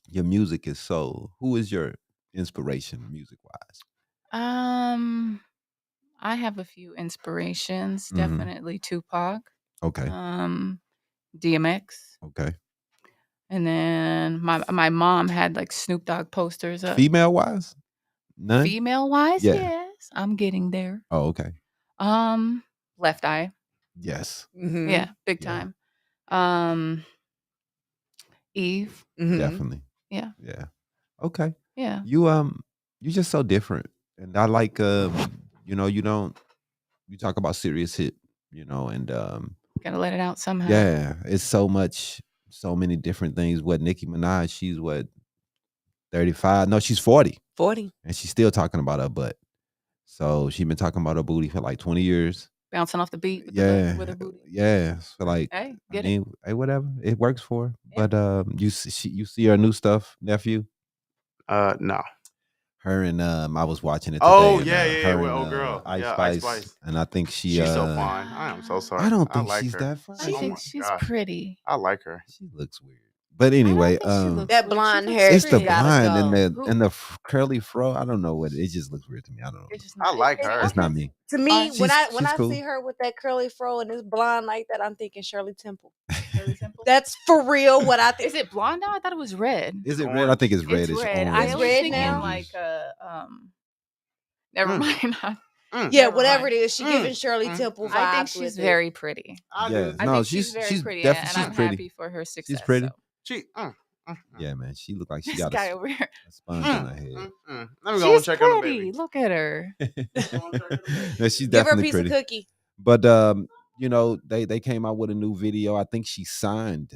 your music is soul. Who is your inspiration music wise? I have a few inspirations. Mhm. Definitely Tupac. Okay. DMX. Okay. And then my mom had like Snoop Dogg posters up. Female wise? None? Female wise, Yeah. yes. I'm getting there. Oh, okay. Left Eye. Yes. Mhm. Yeah, big Yeah. time. Eve. Mhm. Definitely. Yeah. Yeah. Okay. Yeah. You're just so different. And I like you talk about serious hit, and Gotta let it out somehow. yeah, it's so many different things. What Nicki Minaj, she's what, 35? No, she's 40. 40. And she's still talking about her butt. So she's been talking about her booty for like 20 years. Bouncing off the beat with, Yeah. with her booty. Yeah. So like, Hey, I get it. mean, hey, whatever. It works for her. Yeah. But you see her new stuff, nephew? No. Her and I was watching it today. Oh and, yeah. her With and old girl. Ice Yeah, Spice, Ice Spice. and I think she's She's so fine. I am so sorry. I don't think like she's her. that fine. I Oh think my she's gosh. pretty. I like her. She looks weird. But anyway, I don't think she looks That weird. She blonde looks hair, it's the she gotta blonde and go. the curly fro. I don't know what it just looks weird to me. I don't know. It's just I like her. It's not me. To me, when She's I cool. see her with that curly fro and this blonde like that, I'm thinking Shirley Temple. Shirley Temple. That's for real what I think. Is it blonde now? I thought it was red. Is it It's red? I think it's orange. red. It's red. orange. I It's was red thinking now? like never Mm. mind. Yeah, Never whatever it it is, she giving Shirley Temple vibes. I think she's with it. very pretty. I Yeah. do. I No, think she's very pretty, definitely and she's I'm pretty. happy for her success. pretty. So. She. Yeah, man. She looked like she This got guy a over here. sponge in her head. Let me go and She's check on the pretty. baby. Look at her. No, she's Give her a definitely piece pretty. of cookie. But they came out with a new video. I think she signed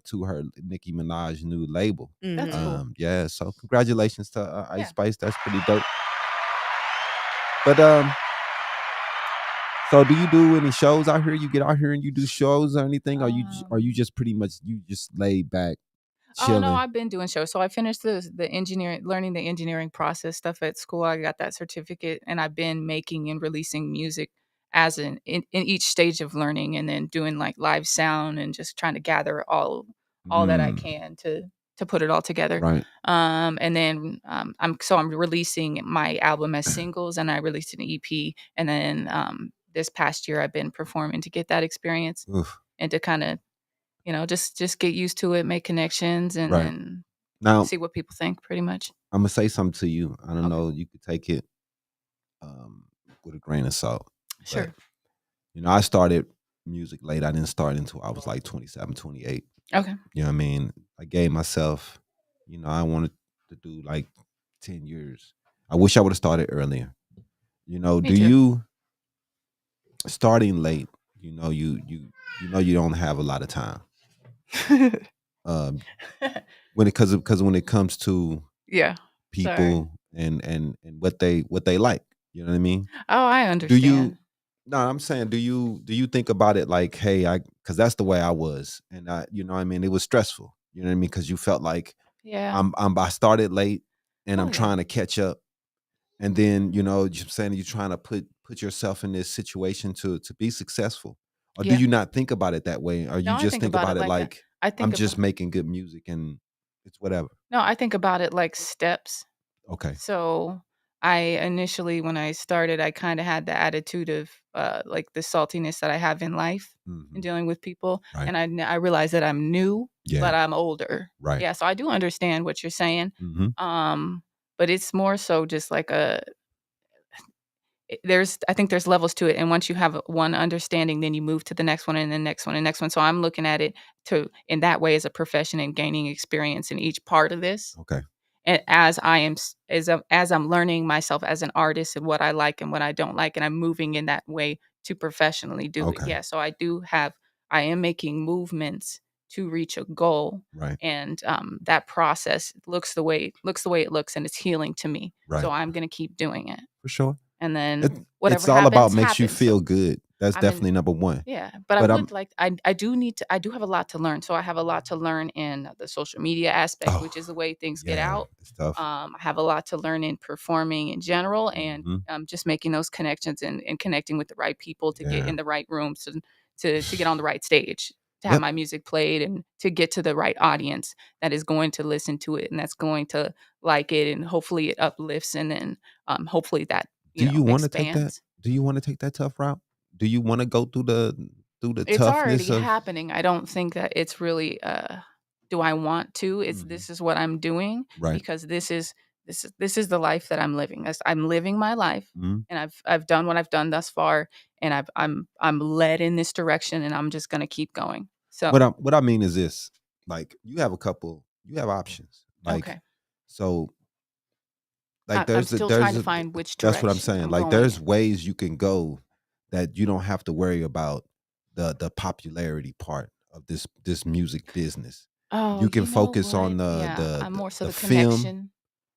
to her Nicki Minaj new label. That's Mhm. cool. Yeah, so congratulations to Ice Yeah. Spice. That's pretty dope. But so do you do any shows out here? You get out here and you do shows or anything? Or you just pretty much just laid back chilling? Oh no, I've been doing shows. So I finished the engineering, learning the engineering process stuff at school. I got that certificate, and I've been making and releasing music as in each stage of learning, and then doing like live sound and just trying to gather all that I can to put it all together. Right. And then I'm releasing my album as singles, and I released an EP, and then this past year I've been performing to get that experience Oof. and to kind of just get used to it, make connections, and Right. then Now see what people think. Pretty much. I'm gonna say something to you. I don't Okay. know. You could take it with a grain of salt. Sure. But, I started music late. I didn't start until I was like 27, 28. Okay. You know what I mean? I gave myself, I wanted to do like 10 years. I wish I would have started earlier. Me Do too. you starting late, you don't have a lot of time. When it comes to Yeah. people and what they like. You know what I mean? Oh, I understand. No, I'm saying, do you think about it like, hey, because that's the way I was, and it was stressful. You know what I mean? Because you felt like Yeah. I started late, and Oh, I'm yeah. trying to catch up, and then you're saying you're trying to put yourself in this situation to be successful, or Yeah. do you not think about it that way, or you No, I just think think about about it it like like I think I'm about, just making good music and it's whatever? no, I think about it like steps. Okay. So I initially, when I started, I kind of had the attitude of like the saltiness that I have in life Mhm. in dealing with people, Right. and I realized that I'm new, Yeah. but I'm older. Right. Yeah, so I do understand what you're saying. Mm-hmm. But it's more so just like I think there's levels to it, and once you have one understanding, then you move to the next one and the next one and next one. So I'm looking at it in that way as a profession and gaining experience in each part of this. Okay. And as I'm learning myself as an artist and what I like and what I don't like, and I'm moving in that way to professionally do it. Okay. Yeah. So I am making movements to reach a goal, Right. and that process looks the way it looks, and it's healing to me. Right. So I'm gonna keep doing it, For sure. and then whatever It's all about happens, makes you happens. feel good. That's I'm definitely number one. Yeah, but I But would like I do have a lot to learn. So I have a lot to learn in the social media aspect, which is the way things get out. It's tough. I have a lot to learn in performing in general, and Mhm. just making those connections and connecting with the right people to get Yeah. in the right rooms to get on the right stage, to have Yep. my music played, and to get to the right audience that is going to listen to it and that's going to like it, and hopefully it uplifts, and then hopefully that Do you want to take that? expands. Do you want to take that tough route? Do you want to go through the It's toughness already of happening. I don't think that it's really do I want to? It's Mhm. This is what I'm doing, Right. because this is the life that I'm living. I'm living my life, Mhm. and I've done what I've done thus far, and I'm led in this direction, and I'm just going to keep going. So What I mean is this. like you have options. Like, Okay. so like I'm still trying to find which that's what I'm direction saying. I'm Like, going there's in. ways you can go that you don't have to worry about the popularity part of this music business. Oh, You can you know focus on what? Yeah, I'm more so the the connection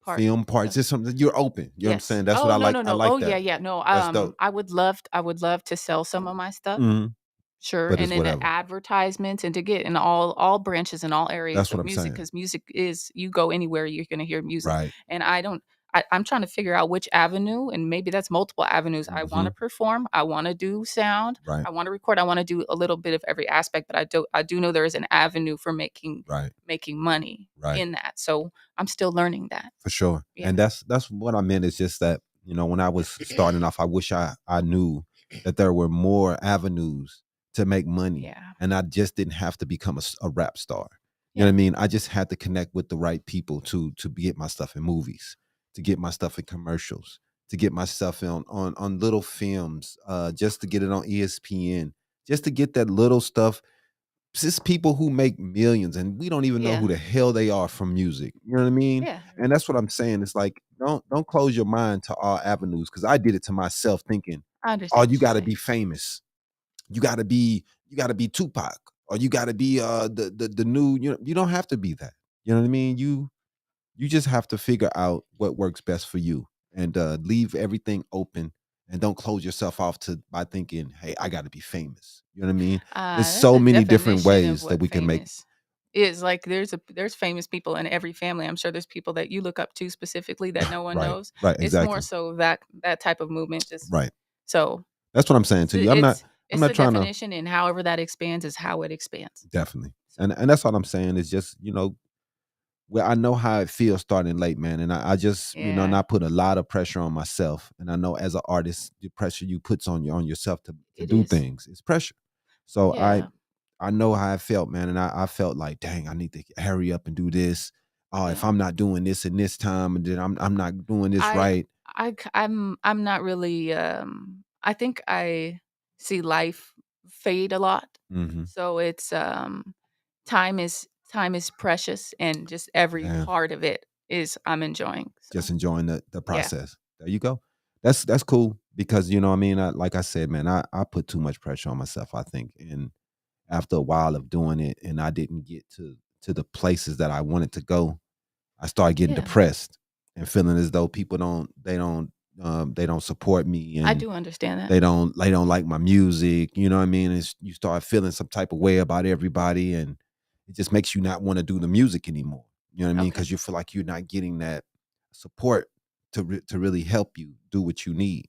part. film part. It's The just something you're open. You know what I'm Yes. saying? That's what Oh, I no, like. no, I no. like Oh, yeah, that. yeah. No, That's dope. I would love to sell some of my stuff. Mhm. Sure, But and it's then whatever. advertisements and to get in all branches and all areas That's what of I'm music saying. because music is you go anywhere you're gonna hear music, Right. and I'm trying to figure out which avenue, and maybe that's multiple avenues. I want to perform, I want to do sound, Right. I want to record, I want to do a little bit of every aspect, but I do know there is an avenue for making Right. money Right. in that. So I'm still learning that. For sure. Yeah. And that's what I meant is just that, when I was starting off, I wish I knew that there were more avenues to make money. Yeah. And I just didn't have to become a rap star. You know Yeah. what I mean? I just had to connect with the right people to get my stuff in movies, to get my stuff in commercials, to get my stuff on little films, just to get it on ESPN, just to get that little stuff. It's people who make millions and we don't even know Yeah. who the hell they are from music. You know what I mean? Yeah. And that's what I'm saying. It's like, don't close your mind to all avenues. Cause I did it to myself thinking, I oh, understand you what you're gotta saying. be famous. You gotta be Tupac, or you gotta be the new, you don't have to be that. You know what I mean? You just have to figure out what works best for you and leave everything open and don't close yourself off by thinking, hey, I gotta be famous. You know what I mean? There's That's so a many different definition of ways that what we can make. famous is. Like there's famous people in every family. I'm sure there's people that you look up to specifically that no one Right. knows. Right. It's more Exactly. so that type of movement. Just Right. so That's what I'm saying to you. I'm it's not the trying to. definition, and however that expands is how it expands. Definitely. So And that's all I'm saying is just, well, I know how it feels starting late, man. And I just, yeah, not put a lot of pressure on myself. And I know as an artist, the pressure you puts on yourself to it do is. things. It's pressure. So Yeah, I know how I felt, man. And I felt like, dang, I need to hurry up and do this. Oh, if yeah. I'm not doing this in this time, and then I'm not doing this right. I'm not really. I think I see life fade a lot. Mm-hmm. So it's time is precious, and just every Yeah. part of it is I'm enjoying. So Just enjoying the yeah, process. There you go. That's cool because you know what I mean. Like I said, man, I put too much pressure on myself. I think, and after a while of doing it, and I didn't get to the places that I wanted to go, I started getting yeah. depressed and feeling as though people they don't support me, I and do understand that. they don't like my music. You know what I mean? You start feeling some type of way about everybody, and it just makes you not want to do the music anymore. You know what I mean? Okay. Because you feel like you're not getting that support to really help you do what you need,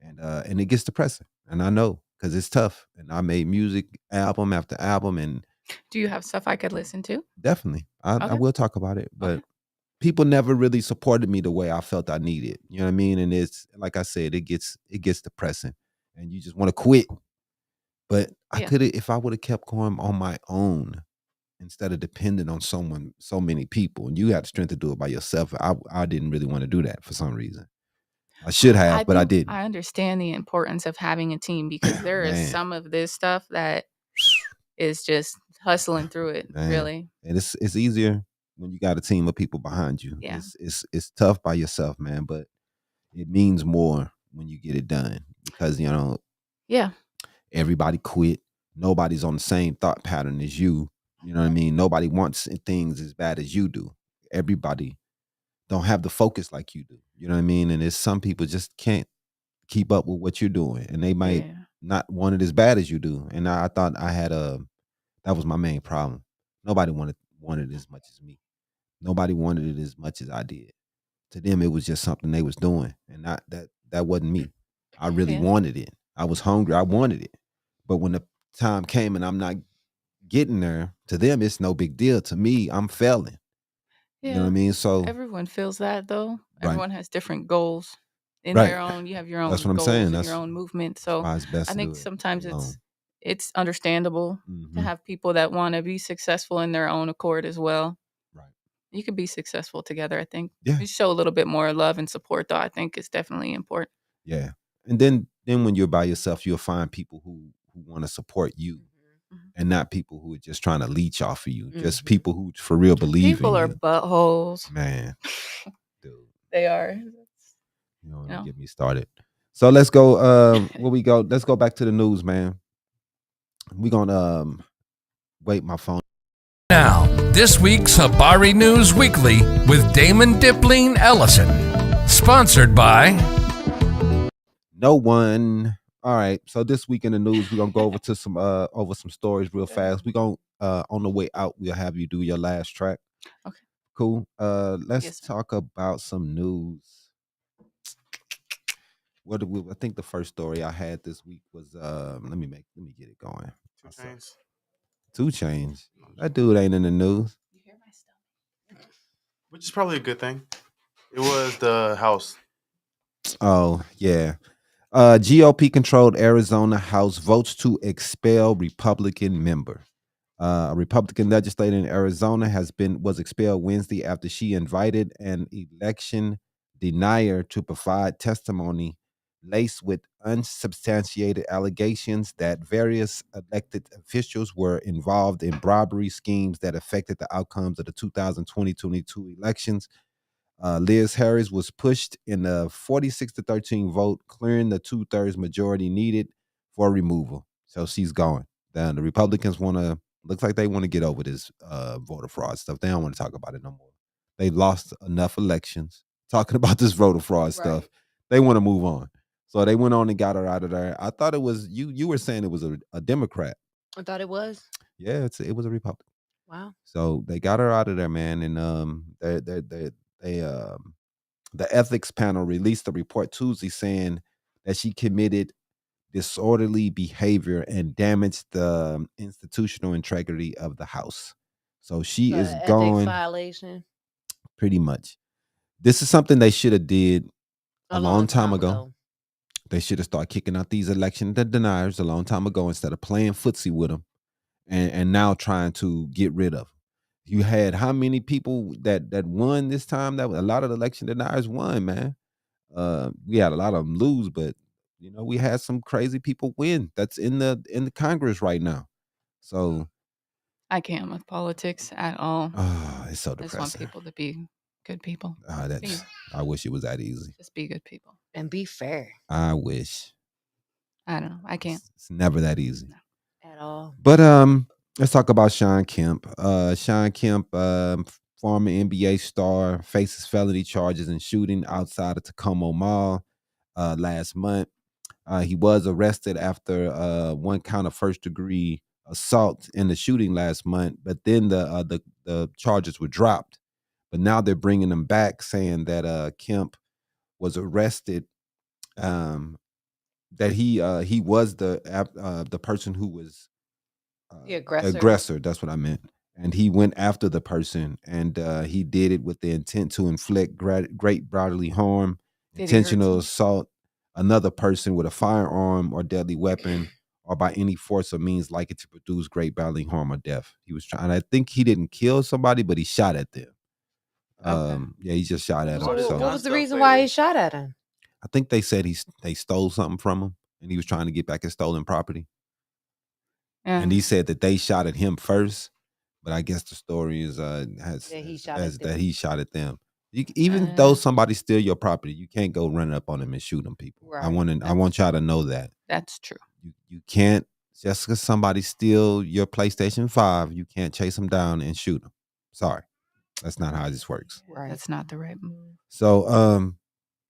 and it gets depressing. And I know because it's tough. And I made music album after album, and Do you have stuff I could listen to? definitely I Okay. will talk about it, but. Okay. People never really supported me the way I felt I needed. You know what I mean? And it's like I said, it gets depressing, and you just want to quit. But I Yeah. could have, if I would have kept going on my own instead of depending on so many people, and you had the strength to do it by yourself. I didn't really want to do that for some reason. I should have, I but I think didn't. I understand the importance of having a team because there is Man. some of this stuff that is just hustling through it, Man. really. And it's easier when you got a team of people behind you. Yeah. It's tough by yourself, man, but it means more when you get it done because Yeah. everybody quit. Nobody's on the same thought pattern as you. You know what I mean? Nobody wants things as bad as you do. Everybody don't have the focus like you do. You know what I mean? And it's some people just can't keep up with what you're doing, and they might Yeah. not want it as bad as you do. And I thought I had that was my main problem. Nobody wanted it as much as me. Nobody wanted it as much as I did. To them, it was just something they was doing, and that wasn't me. I really Yeah. wanted it. I was hungry. I wanted it. But when the time came and I'm not getting there, to them, it's no big deal. To me, I'm failing. You know what I Yeah. mean? So, Everyone feels that though. right, Everyone has different goals in right. their own. You have your That's own what I'm goals saying. and your That's own movement. So why it's best I to do think it sometimes alone. it's understandable to Mhm. have people that want to be successful in their own accord as well. Right. You could be successful together, I think. Yeah. You show a little bit more love and support though, I think is definitely important. Yeah. And then when you're by yourself, you'll find people who want to support you. Mhm. and not people who are just trying to leech off of you. Just people who for real believe People in are you. buttholes. Man, dude, They are. you don't No. get me started. So let's go. Where we go? Let's go back to the news, man. We gonna wait. My phone. Now, this week's Habari News Weekly with Damon Dipling Ellison. Sponsored by No one. All right. So this week in the news, we're gonna go over to some stories real fast. We're gonna on the way out, we'll have you do your last track. Okay. Cool. Let's Yes, sir. talk about some news. What I think the first story I had this week was let me get it going. 2 Chainz. 2 Chainz. That dude ain't in the news. You hear my stomach? Which is probably a good thing. It was the House. Oh, yeah. GOP-controlled Arizona House votes to expel Republican member. A Republican legislator in Arizona was expelled Wednesday after she invited an election denier to provide testimony laced with unsubstantiated allegations that various elected officials were involved in bribery schemes that affected the outcomes of the 2020-22 elections. Liz Harris was pushed in a 46-13 vote, clearing the 2/3 majority needed for removal. So she's gone. Then the Republicans looks like they want to get over this voter fraud stuff. They don't want to talk about it no more. They lost enough elections talking about this voter fraud stuff. They want to move on. So they went on and got her out of there. I thought it was you were saying it was a Democrat. I thought it was. Yeah, it was a Republican. Wow. So they got her out of there, man, and the ethics panel released a report Tuesday saying that she committed disorderly behavior and damaged the institutional integrity of the House. So she is Ethics gone. violation. Pretty much. This is something they should have did a long time ago. They should have started kicking out these election deniers a long time ago instead of playing footsie with them and now trying to get rid of them. You had how many people that won this time? That a lot of the election deniers won, man. We had a lot of them lose, but we had some crazy people win. That's in the Congress right now. So I can't with politics at all. it's so I just depressing. want people to be good people. I wish it was that easy. Just be good people. And be fair. I wish. I don't know. I can't. It's never that easy. No. At all. But let's talk about Shawn Kemp. Shawn Kemp, former NBA star, faces felony charges in shooting outside of Tacoma Mall last month. He was arrested after one count of first-degree assault in the shooting last month, but then the charges were dropped. But now they're bringing him back, saying that Kemp was arrested. That he was the person who was The aggressor. Aggressor. That's what I meant. And he went after the person, and he did it with the intent to inflict great bodily harm, intentional assault another person with a firearm or deadly weapon, or by any force or means likely to produce great bodily harm or death. He was trying. I think he didn't kill somebody, but he shot at them. Okay. Yeah, he just shot at him. So So what was the reason why he shot at him? I think they said they stole something from him, and he was trying to get back his stolen property. Yeah. And he said that they shot at him first, but I guess the story is he shot at them. Even though somebody steal your property, you can't go run up on them and shoot them. People, Right. I want y'all to know that That's true. you can't just because somebody steal your PlayStation 5, you can't chase them down and shoot them. Sorry, that's not how this works. Right. That's not the right move. So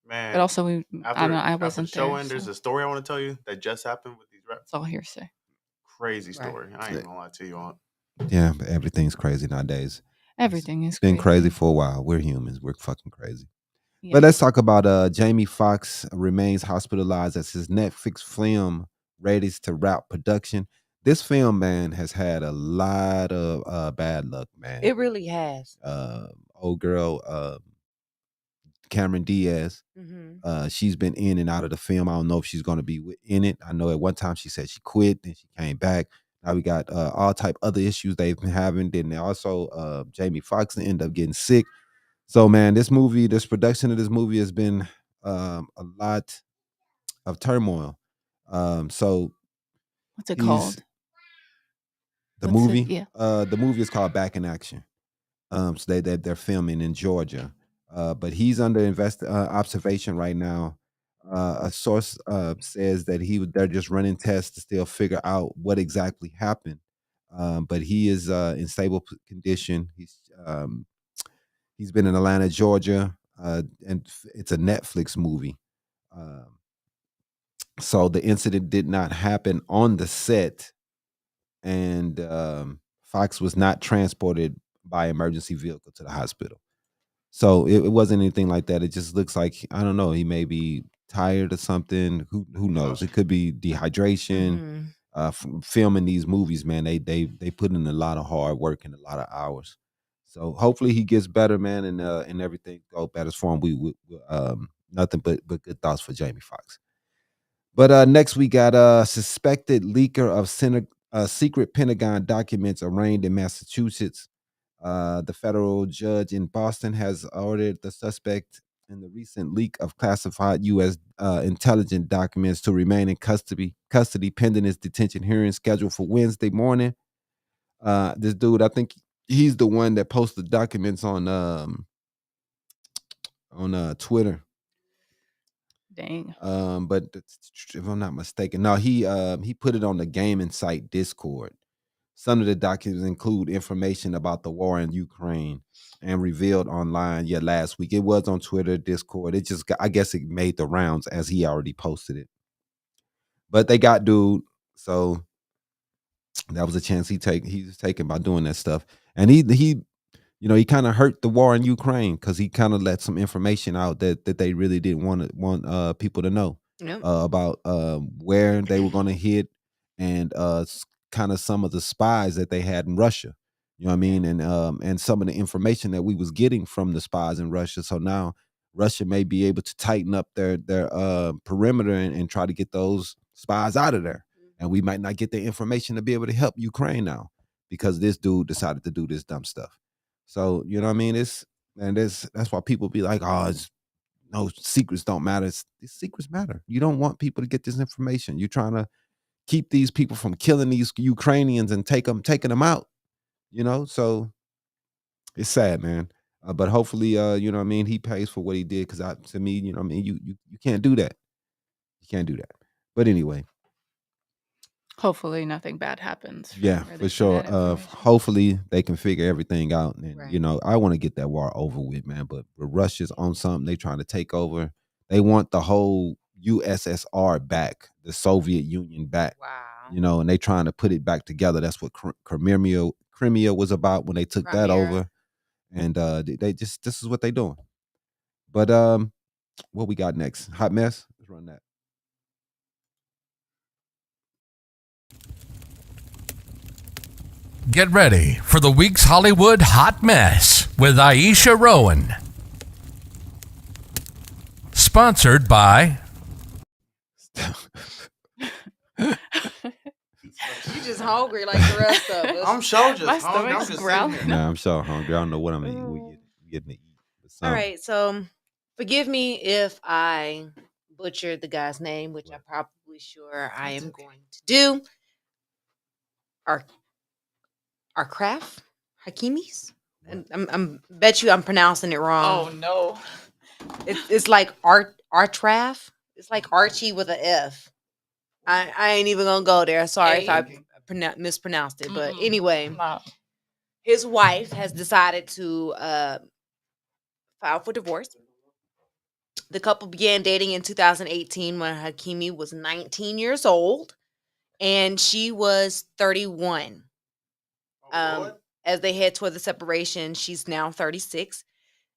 Man, But also, I after wasn't the show there. end, there's So a story I want to tell you that just happened with these reps. it's all hearsay. Crazy story. I ain't gonna lie to you on. yeah, everything's crazy nowadays. Everything is It's been crazy for a while. We're humans. We're fucking crazy. Yeah. But let's talk about Jamie Foxx remains hospitalized as his Netflix film readies to wrap production. This film, man, has had a lot of bad luck, man. It really has. Old girl, Cameron Diaz. Mm-hmm. She's been in and out of the film. I don't know if she's going to be in it. I know at one time she said she quit, then she came back. Now we got all type other issues they've been having. Then also Jamie Foxx ended up getting sick. So man, this production of this movie has been a lot of turmoil. So What's it called? The What's movie, yeah. the movie is called Back in Action. So they're filming in Georgia, but he's under observation right now. A source says that they're just running tests to still figure out what exactly happened. But he is in stable condition. He's been in Atlanta, Georgia, and it's a Netflix movie. Um, so the incident did not happen on the set, and Foxx was not transported by emergency vehicle to the hospital. So it wasn't anything like that. It just looks like, I don't know, he may be tired or something. Who knows? It could be dehydration. Mhm. From filming these movies, man, they put in a lot of hard work and a lot of hours. So hopefully he gets better, man, and everything go better for him. We nothing but good thoughts for Jamie Foxx. But next we got a suspected leaker of secret Pentagon documents arraigned in Massachusetts. The federal judge in Boston has ordered the suspect in the recent leak of classified U.S. Intelligence documents to remain in custody pending his detention hearing scheduled for Wednesday morning. This dude, I think he's the one that posted documents on Twitter. Dang. But if I'm not mistaken, no, he put it on the gaming site Discord. Some of the documents include information about the war in Ukraine and revealed online last week. It was on Twitter, Discord. It just I guess it made the rounds as he already posted it. But they got dude, so that was a chance he's taking by doing that stuff. And he he kind of hurt the war in Ukraine because he kind of let some information out that they really didn't want people to know Yep. about where they were going to hit and kind of some of the spies that they had in Russia. You know what I mean? And some of the information that we was getting from the spies in Russia. So now Russia may be able to tighten up their perimeter and try to get those spies out of there. And we might not get the information to be able to help Ukraine now because this dude decided to do this dumb stuff. So, you know what I mean? That's why people be like, oh, no, secrets don't matter. These secrets matter. You don't want people to get this information. You're trying to keep these people from killing these Ukrainians and taking them out, So it's sad, man. But hopefully, you know what I mean, he pays for what he did because to me, you know what I mean, you can't do that. You can't do that. But anyway. Hopefully nothing bad happens. Yeah, for sure. Hopefully they can figure everything out. And, Right. I want to get that war over with, man. But Russia's on something. They trying to take over. They want the whole USSR back, the Soviet Union back. Wow. And they trying to put it back together. That's what Crimea was about when they took that over. And they just, this is what they doing. But what we got next? Hot mess? Let's run that. Get ready for the week's Hollywood Hot Mess with Iesha Rowan. Sponsored by... You just hungry like the rest of us. I'm sure just My hungry. I'm stomach's just growling. sitting here. Nah, I'm so hungry. I don't know what I'm eating. We getting to eat. All right, so forgive me if I butchered the guy's name, which I'm probably sure I am going to do. Our craft Hakimis. And I'm bet you I'm pronouncing it wrong. Oh no. It's like Artraf. It's like Archie with an F. I ain't even gonna go there. Sorry if I mispronounced it. But anyway, No. his wife has decided to file for divorce. The couple began dating in 2018 when Hakimi was 19 years old and she was 31. As they head toward the separation, she's now 36,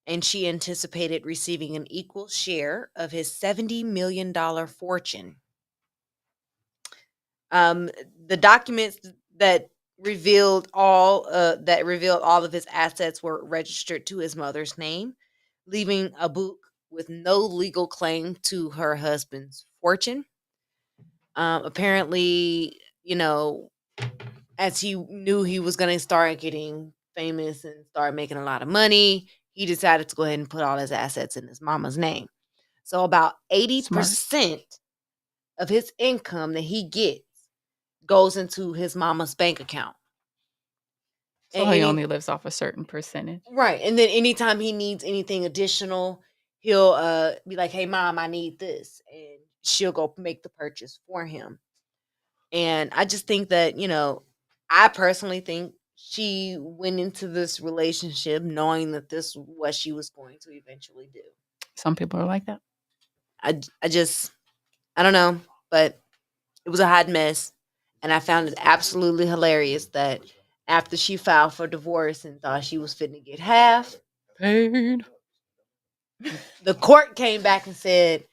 and she anticipated receiving an equal share of his $70 million fortune. The documents that revealed all of his assets were registered to his mother's name, leaving Abuk with no legal claim to her husband's fortune. Apparently, as he knew he was going to start getting famous and start making a lot of money, he decided to go ahead and put all his assets in his mama's name. So about 80% of his income that he gets goes into his mama's bank account. So he only lives off a certain percentage. Right. And then anytime he needs anything additional, he'll be like, "Hey mom, I need this." And she'll go make the purchase for him. And I just think that, I personally think she went into this relationship knowing that this is what she was going to eventually do. Some people are like that. I don't know, but it was a hot mess. And I found it absolutely hilarious that after she filed for divorce and thought she was fitting to get half, Paid. the court came back and said,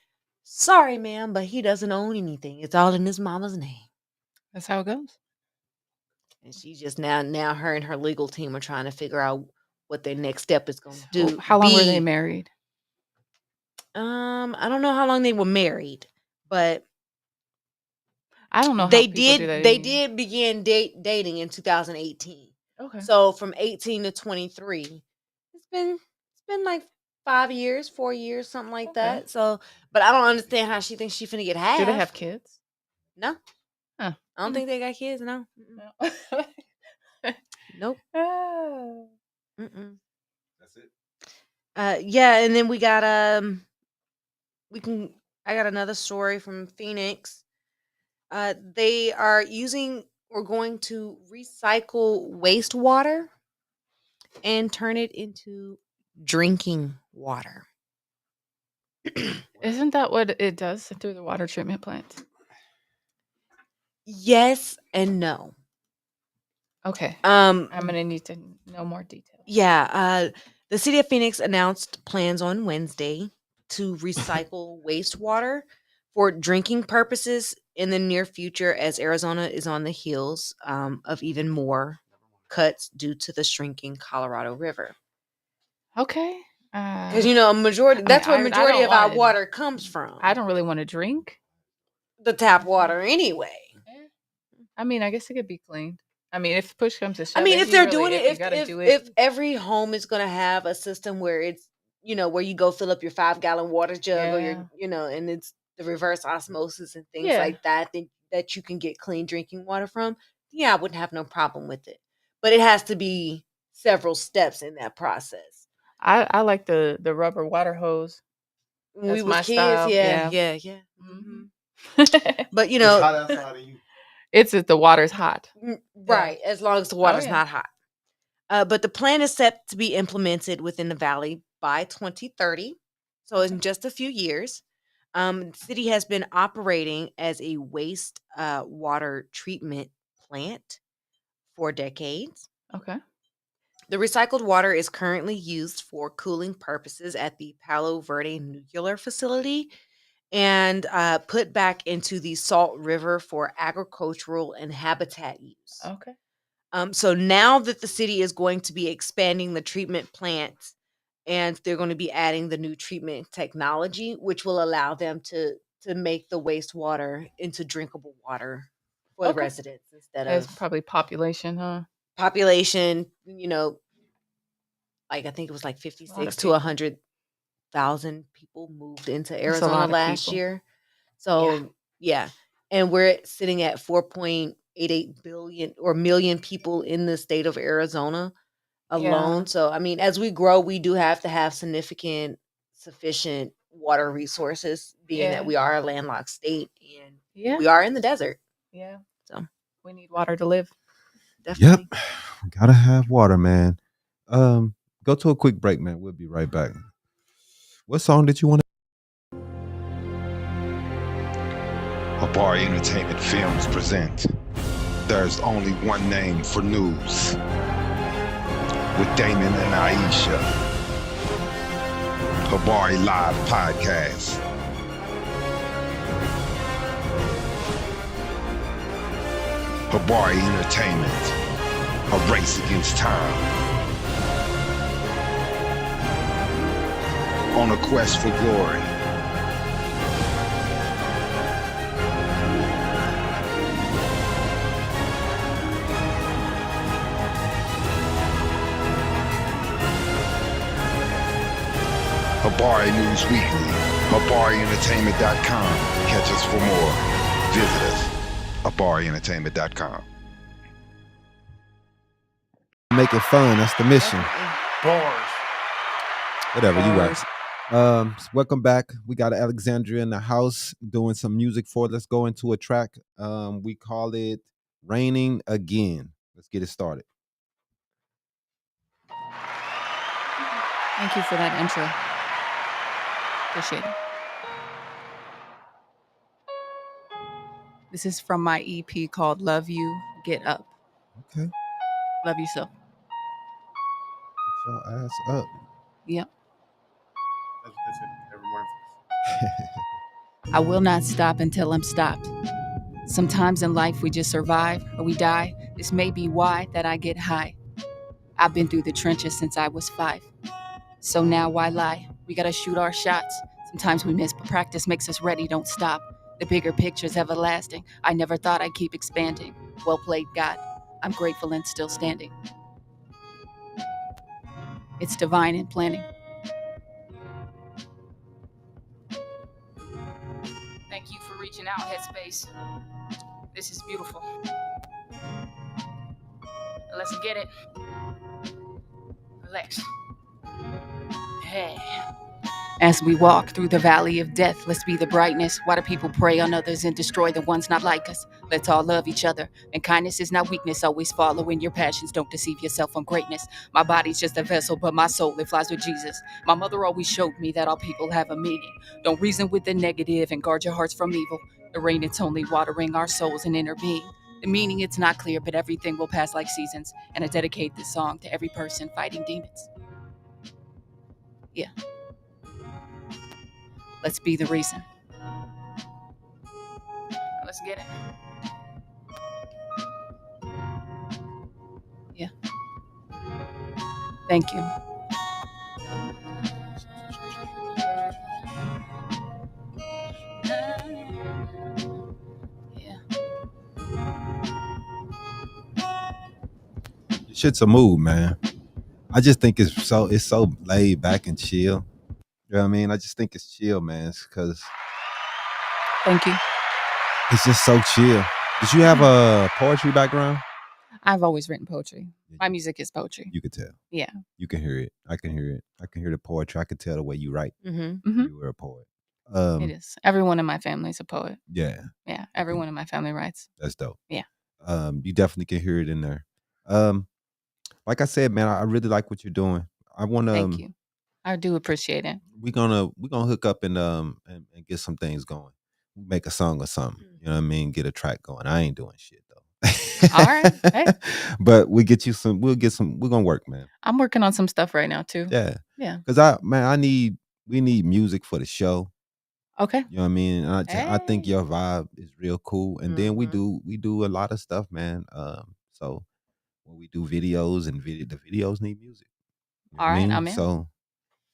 "Sorry, ma'am, but he doesn't own anything. It's all in his mama's name." That's how it goes. And she just now her and her legal team are trying to figure out what their next step is going to do. How long were they married? I don't know how long they were married, but I don't know. They did begin dating in 2018. Okay. So from 18 to 23, it's been like 4 years, something like that. So, but I don't understand how she thinks she finna get half. Do they have kids? No. Huh. I don't think they got kids. No. No. Nope. That's it. Yeah, and then we got I got another story from Phoenix. They are going to recycle wastewater and turn it into drinking water. Isn't that what it does through the water treatment plants? Yes and no. Okay. I'm gonna need to know more details. Yeah. The city of Phoenix announced plans on Wednesday to recycle wastewater for drinking purposes in the near future, as Arizona is on the heels of even more cuts due to the shrinking Colorado River. Okay. Because a majority that's where majority of our water comes from. I don't really want to drink the tap water anyway. I mean, I guess it could be cleaned. I mean, if push comes to shove, I mean, if they're doing it, if every home is going to have a system where it's where you go fill up your 5-gallon water jug, or your and it's the reverse osmosis and things like that that you can get clean drinking water from. Yeah, I wouldn't have no problem with it, but it has to be several steps in that process. I like the rubber water hose. When we was kids, yeah. Mm-hmm. But It's hot outside of you. It's if the water's hot, right? As long as the water's not hot. But the plan is set to be implemented within the valley by 2030, so in just a few years. The city has been operating as a waste water treatment plant for decades. Okay. The recycled water is currently used for cooling purposes at the Palo Verde Nuclear Facility and put back into the Salt River for agricultural and habitat use. Okay. So now that the city is going to be expanding the treatment plant, and they're going to be adding the new treatment technology, which will allow them to make the wastewater into drinkable water for the residents instead of probably population, huh? Population, like I think it was like 56 to 100,000 people moved into Arizona last year. So yeah, and we're sitting at 4.88 billion or million people in the state of Arizona alone. So I mean, as we grow, we do have to have sufficient water resources, being that we are a landlocked state and we are in the desert. Yeah. So we need water to live. Definitely. Yep. Gotta have water, man. Go to a quick break, man. We'll be right back. What song did you want to? Habari Entertainment Films present There's Only One Name for News with Damon and Iesha. Habari Live Podcast. Habari Entertainment. A race against time. On a quest for glory. Habari News Weekly, HabariEntertainment.com. Catch us for more. Visit us, HabariEntertainment.com. Make it fun. That's the mission. Bars. Whatever, you right. Bars. Welcome back. We got Alexandria in the house doing some music for. Let's go into a track. We call it "Raining Again." Let's get it started. Thank you for that intro. Appreciate it. This is from my EP called Love You, Get Up. Okay. Love yourself. Get your ass up. Yep. That's what they say every morning. I will not stop until I'm stopped. Sometimes in life we just survive or we die. This may be why that I get high. I've been through the trenches since I was 5. So now why lie? We gotta shoot our shots. Sometimes we miss, but practice makes us ready, don't stop. The bigger picture's everlasting. I never thought I'd keep expanding. Well played, God. I'm grateful and still standing. It's divine in planning. Thank you for reaching out, Headspace. This is beautiful. Let's get it. Relax. Hey. As we walk through the valley of death, let's be the brightness. Why do people prey on others and destroy the ones not like us? Let's all love each other. And kindness is not weakness. Always following your passions. Don't deceive yourself on greatness. My body's just a vessel, but my soul, it flies with Jesus. My mother always showed me that all people have a meaning. Don't reason with the negative and guard your hearts from evil. The rain, it's only watering our souls and inner being. The meaning, it's not clear, but everything will pass like seasons. And I dedicate this song to every person fighting demons. Yeah. Let's be the reason. Let's get it. Yeah. Thank you. Yeah. Shit's a mood, man. I just think it's so laid back and chill. You know what I mean? I just think it's chill, man, because Thank you. it's just so chill. Did you have a poetry background? I've always written poetry. My music is poetry. You could tell. Yeah. You can hear it. I can hear it. I can hear the poetry. I can tell the way you write. Mm-hmm. You were a poet. It is. Everyone in my family is a poet. Yeah. Yeah. Everyone in my family writes. That's dope. Yeah. You definitely can hear it in there. Like I said, man, I really like what you're doing. I want to. Thank you. I do appreciate it. We're gonna hook up and get some things going. Make a song or something. You know what I mean? Get a track going. I ain't doing shit though. All right. Hey. But we'll get you some. We're gonna work, man. I'm working on some stuff right now too. Yeah. Yeah. Because we need music for the show. Okay. You know what I mean? And I think Hey. your vibe is real cool. And then we do a lot of stuff, man. So when we do videos and the videos need music. You know All what I right, mean? I'm in. So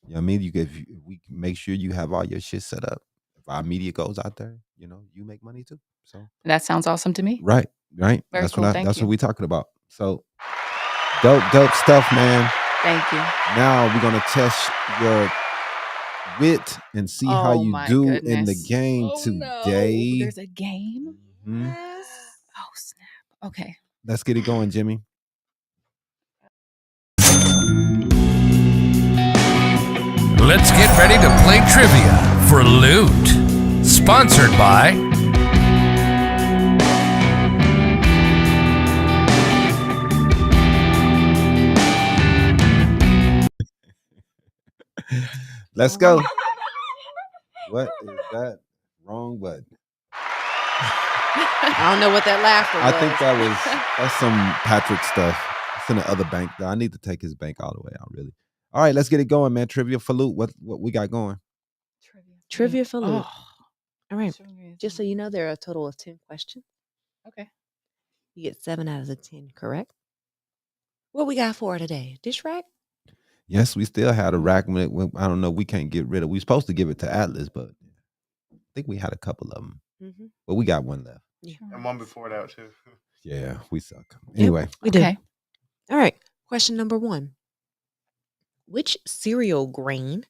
you know what I mean? If we can make sure you have all your shit set up. If our media goes out there, you know, you make money too. So That sounds awesome to me. right. Very That's cool. Thank that's you. what we talking about. So dope stuff, man. Thank you. Now we're gonna test your wit and see how Oh you my do in the goodness. game Oh, today. no. There's a game? Mhm. Oh, snap. Okay. Let's get it going, Jimmy. Let's get ready to play trivia for loot. Sponsored by Let's go. What is that? Wrong button. I don't know what that laughter was. I think that's some Patrick stuff. It's in the other bank. I need to take his bank all the way out, really. All right, let's get it going, man. Trivia for loot. What we got going? Trivia for loot. Oh, All right. trivia. Just so you know, there are a total of 10 questions. Okay. You get 7 out of the 10 correct. What we got for today? Dish rack? Yes, we still had a rack. I don't know. We can't get rid of. We supposed to give it to Atlas, but I think we had a couple of them. Mm-hmm. But we got one left. And one before that too. Yeah, we suck. Anyway, We do. Okay. All right. Question number 1. Which cereal grain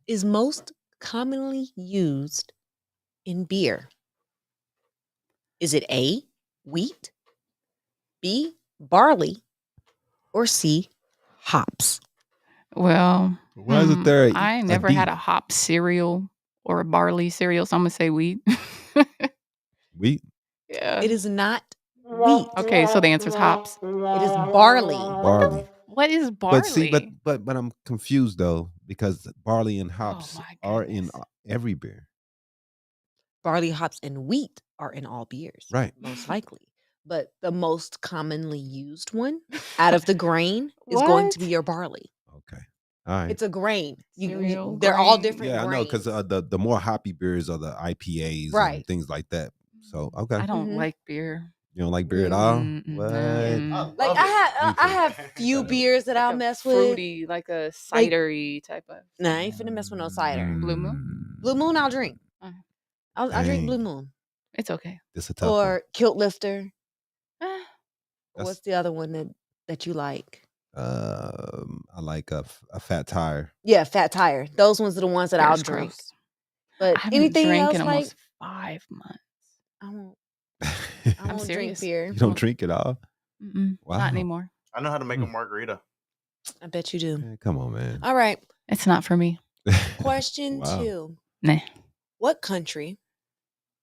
is most commonly used in beer? Is it A, wheat, B, barley, or C, hops? Well, Why is it there? I ain't never had a hop cereal or a barley cereal, so I'm gonna say wheat. Wheat? Yeah. It is not wheat. Okay, so the answer is hops. It is barley. Barley. What is barley? But see, but I'm confused though, because barley and hops my are in goodness. every beer. Barley, hops, and wheat are in all beers. Right. Most likely. But the most commonly used one out of the grain is going to be What? your barley. Okay. All right. It's a grain. Cereal They're all grain. different Yeah, I know, because grains. the more hoppy beers are the IPAs Right. and things like that. So okay, I don't Mhm. like beer. you don't like beer at all? Mm-mm, What? mm. Like I have few Yeah. beers that I'll Like a mess with. fruity, like a Like- cidery type of. Nah, I ain't finna mess with no cider. Blue Moon? Blue Moon, I'll drink. Uh, I'll drink Blue Dang. Moon It's okay. This a tough one. or Kilt Lifter. Ah, What's the other one that you like? I like a fat tire. Yeah, Fat Tire. Those ones are the ones that I'll beer's drink. gross. But I haven't anything drank else in like almost 5 months. I won't. You I won't drink serious. beer. don't drink it all? Mm-mm, Wow. Not anymore. I know how to make a margarita. I bet you do. Man, come on, man. All right. It's not for me. Question Wow. 2. Nah. What country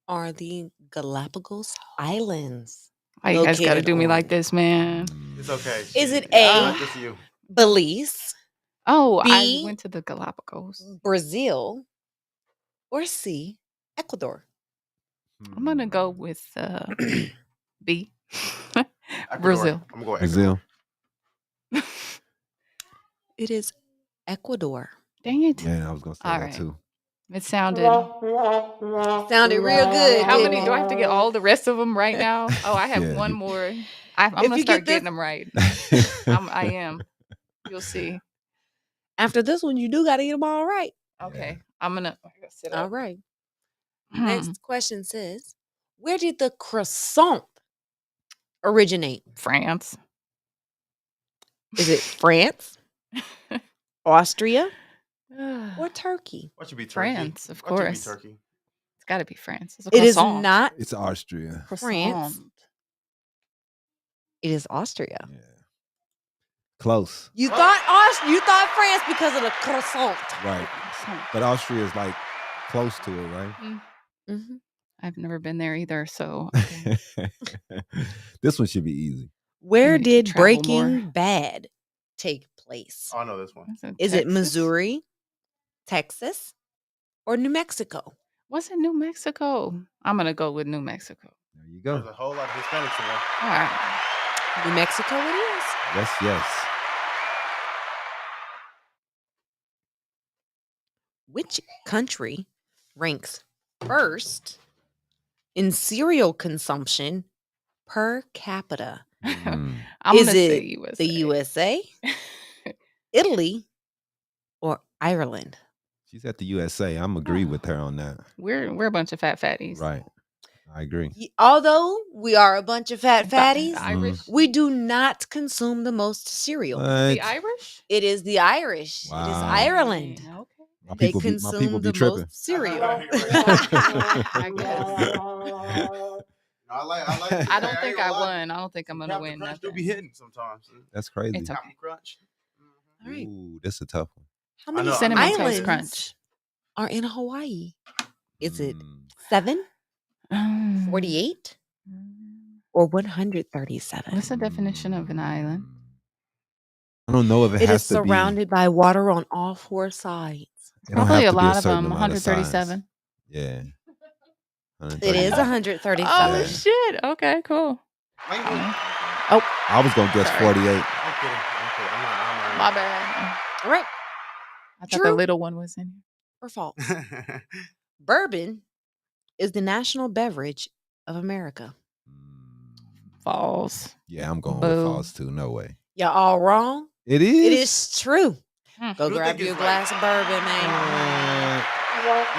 are the Galapagos Islands? Why you guys got to Located do me on- like this, man? It's okay. Is it I A, this you. Belize, Oh, B- I went to the Galapagos. Brazil, or C, Ecuador? I'm gonna go with B. Ecuador. Brazil. I'm going Brazil. It is Ecuador. Dang it! Yeah, I was gonna say All that right. too. It sounded. Sounded real good. How didn't many it? do I have to get? All the rest of them right now? Oh, I have Yeah. one more. I'm If gonna you start get getting them right. I am. You'll see. After this one, you do got to get them all right. Okay, I'm gonna sit All up. right. Hmm. Next question says, where did the croissant originate? France. Is it France, Austria, or Turkey? What should be Turkey? France, of What should be course. Turkey? It's got to be France. It's a It is croissant. not It's Austria. France. Croissant. It is Austria. Yeah. Close. You thought France because of the croissant. Right. Croissant. But Austria is like close to it, right? Mhm. I've never been there either, so okay. This one should be easy. Where need to did travel Breaking more. Bad take place? Oh, I know this one. Was it Is it Texas? Missouri, Texas, or New Mexico? Was it New Mexico? I'm gonna go with New Mexico. There you There's go. a whole lot of Hispanics in there. All right. New Mexico it is. Yes, yes. Which country ranks first in cereal consumption per capita? Mm. I'm Is gonna say it USA. the USA, Italy, or Ireland? She's at the USA. I'm agree with her on that. We're a bunch of fat fatties. Right. I agree. Although we are a bunch of fat fatties, The Irish. we do not consume the most cereal. What? The Irish. It is the Irish. It is Wow. Ireland. Okay. My They people be consume the tripping. most cereal. I guess. No, I like. I don't think I won. I don't think I'm gonna Captain win Crunch do nothing. be hitting sometimes. That's crazy. It's okay. Captain Crunch. All right. Ooh, that's a tough one. How I many know, Cinnamon Toast islands Crunch. are in Hawaii? Is it Mm. 7, Mm. 48, or 137? What's the definition of an island? I don't know if it It has is to be. surrounded by water on all 4 sides. It don't Probably have a to be lot of certain them. amount of size. 137. Yeah. It is 137. 137. Oh Yeah. shit! Okay, cool. I was gonna guess Sorry. 48. I'm kidding. I'm My bad. All right. I thought the True. little one was in Or false? kidding. Bourbon is the national beverage of America. falls. Yeah, I'm going Boo. with false too. No way. Y'all all wrong. It is. It is true. Hmm. Go You grab think you a it's glass of bourbon, man.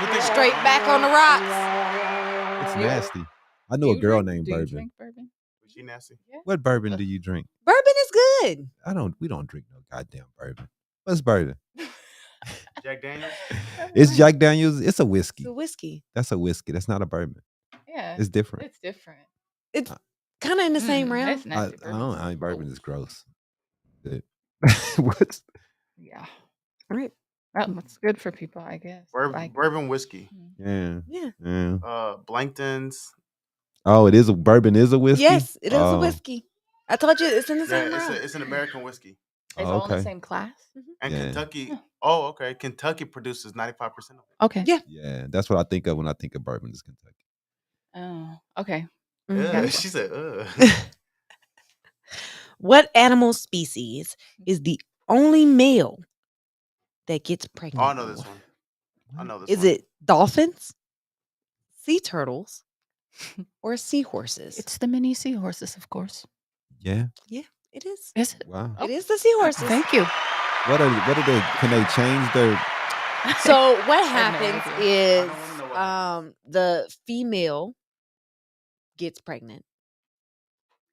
You think Straight back on the rocks. It's You- nasty. I know Do a you girl drink- named Do you Bourbon. drink bourbon? Was she nasty? What bourbon do you drink? Bourbon is good. We don't drink no goddamn bourbon. What's bourbon? Jack Daniels? It's Jack Daniels. It's a whiskey. It's a whiskey. That's a whiskey. That's not a bourbon. Yeah, It's different. it's different. It's kind of in the same realm. That's I nasty. don't. Bourbon is gross. Good. What's Yeah. Right. That's good for people, I guess. Bourbon whiskey. yeah. Yeah. Yeah. Blankton's. Oh, bourbon is a whiskey? Yes, it is a Oh. whiskey. I told you it's in the Yeah, same room. it's an American whiskey. It's Oh, all in the okay. same class. And Yeah. Kentucky. Huh. Oh, okay. Kentucky produces 95% of it. Okay. Yeah. Yeah, that's what I think of when I think of bourbon is Kentucky. Oh, okay. Yeah, Mhm. she said, What animal species is the only male that gets pregnant? Oh, I know this one. I know this Is one. it dolphins, sea turtles, or seahorses? It's the mini seahorses, of course. Yeah. Yeah, it is. Is it? Wow. It is the seahorses. Thank you. What are they? Can they change their? So what I have no happens idea. is I don't wanna know what happens. the female gets pregnant,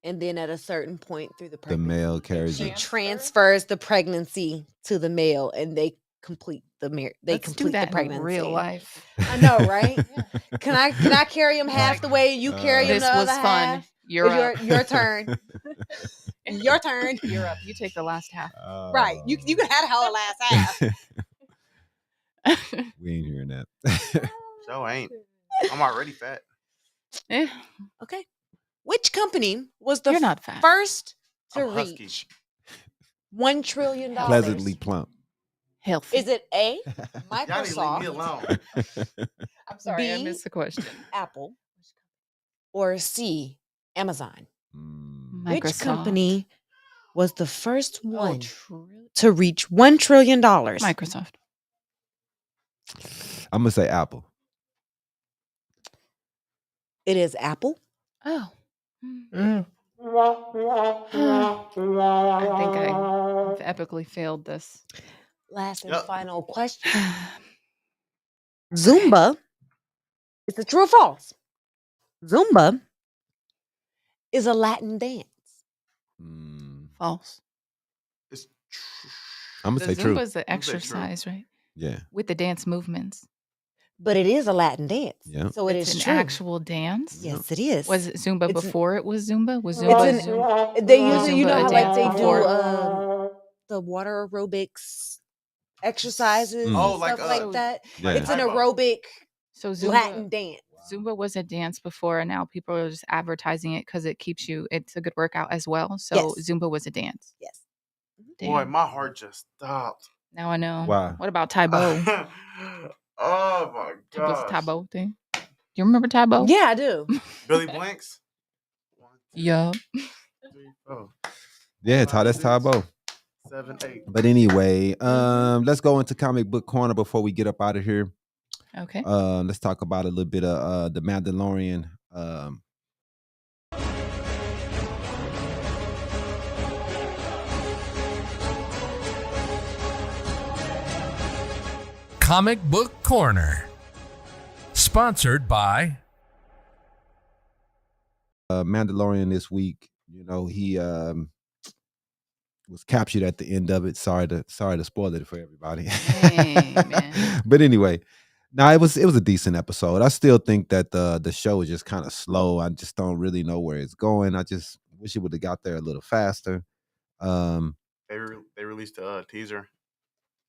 and then at a certain point through the The pregnancy, male carries she it. transfers the pregnancy to the male, and they complete the Let's complete do that the pregnancy. in real life. I know, right? Yeah. Can I carry him half the way, and you carry him This the was other fun. half? You're up. Your turn. Your turn. You're up. You take the last half. Right. You can have the whole last half. We ain't hearing that. So ain't. I'm already fat. Eh, Okay. Which company was the You're not fat. first to I'm husky. reach $1 trillion? Pleasantly plump. Healthy. Is it A, Y'all need to leave me Microsoft, alone. I'm sorry, I B? missed the question. Apple, or C, Amazon? Mm. Which Microsoft. company was the first one Oh, to reach $1 trillion? Microsoft. I'm gonna say Apple. It is Apple. Oh. I think I've epically failed this. Last and Yep. final question. Zumba. Is it true or false? Zumba is a Latin dance. Mm. False. It's I'm The gonna say Zumba true. is the I'm gonna say true. exercise, right? Yeah. With the dance movements. But it is a Latin dance. Yeah. So it It's is an true. actual dance. Yes, it is. Was it Zumba It's an- before it was Zumba? Was It's Zumba an- Zumba? They Was usually, you Zumba know a how like dance they before? do the water aerobics exercises Mm. Oh, and like, stuff like that. Yeah. It's an Taekwondo. aerobic So Zumba, Latin dance. Zumba was a dance before, and now people are just advertising it because it keeps you. It's a good workout as well. So Yes. Zumba was a dance. Yes. Boy, Damn. my heart just stopped. Now I know. Wow. What about Taibo? Oh my Was the gosh. Taibo thing? Do you remember Taibo? Yeah, I do. Billy Blanks. 1, 2, Yeah. 3, 4, Yeah, 5, that's 6, Tybo. 7, 8. But anyway, let's go into comic book corner before we get up out of here. Okay. Let's talk about a little bit of the Mandalorian. Comic Book Corner. Sponsored by Mandalorian this week. You know, he was captured at the end of it. Sorry to spoil it for everybody. Hey, man. But anyway, no, it was a decent episode. I still think that the show is just kind of slow. I just don't really know where it's going. I just wish it would have got there a little faster. They released a teaser.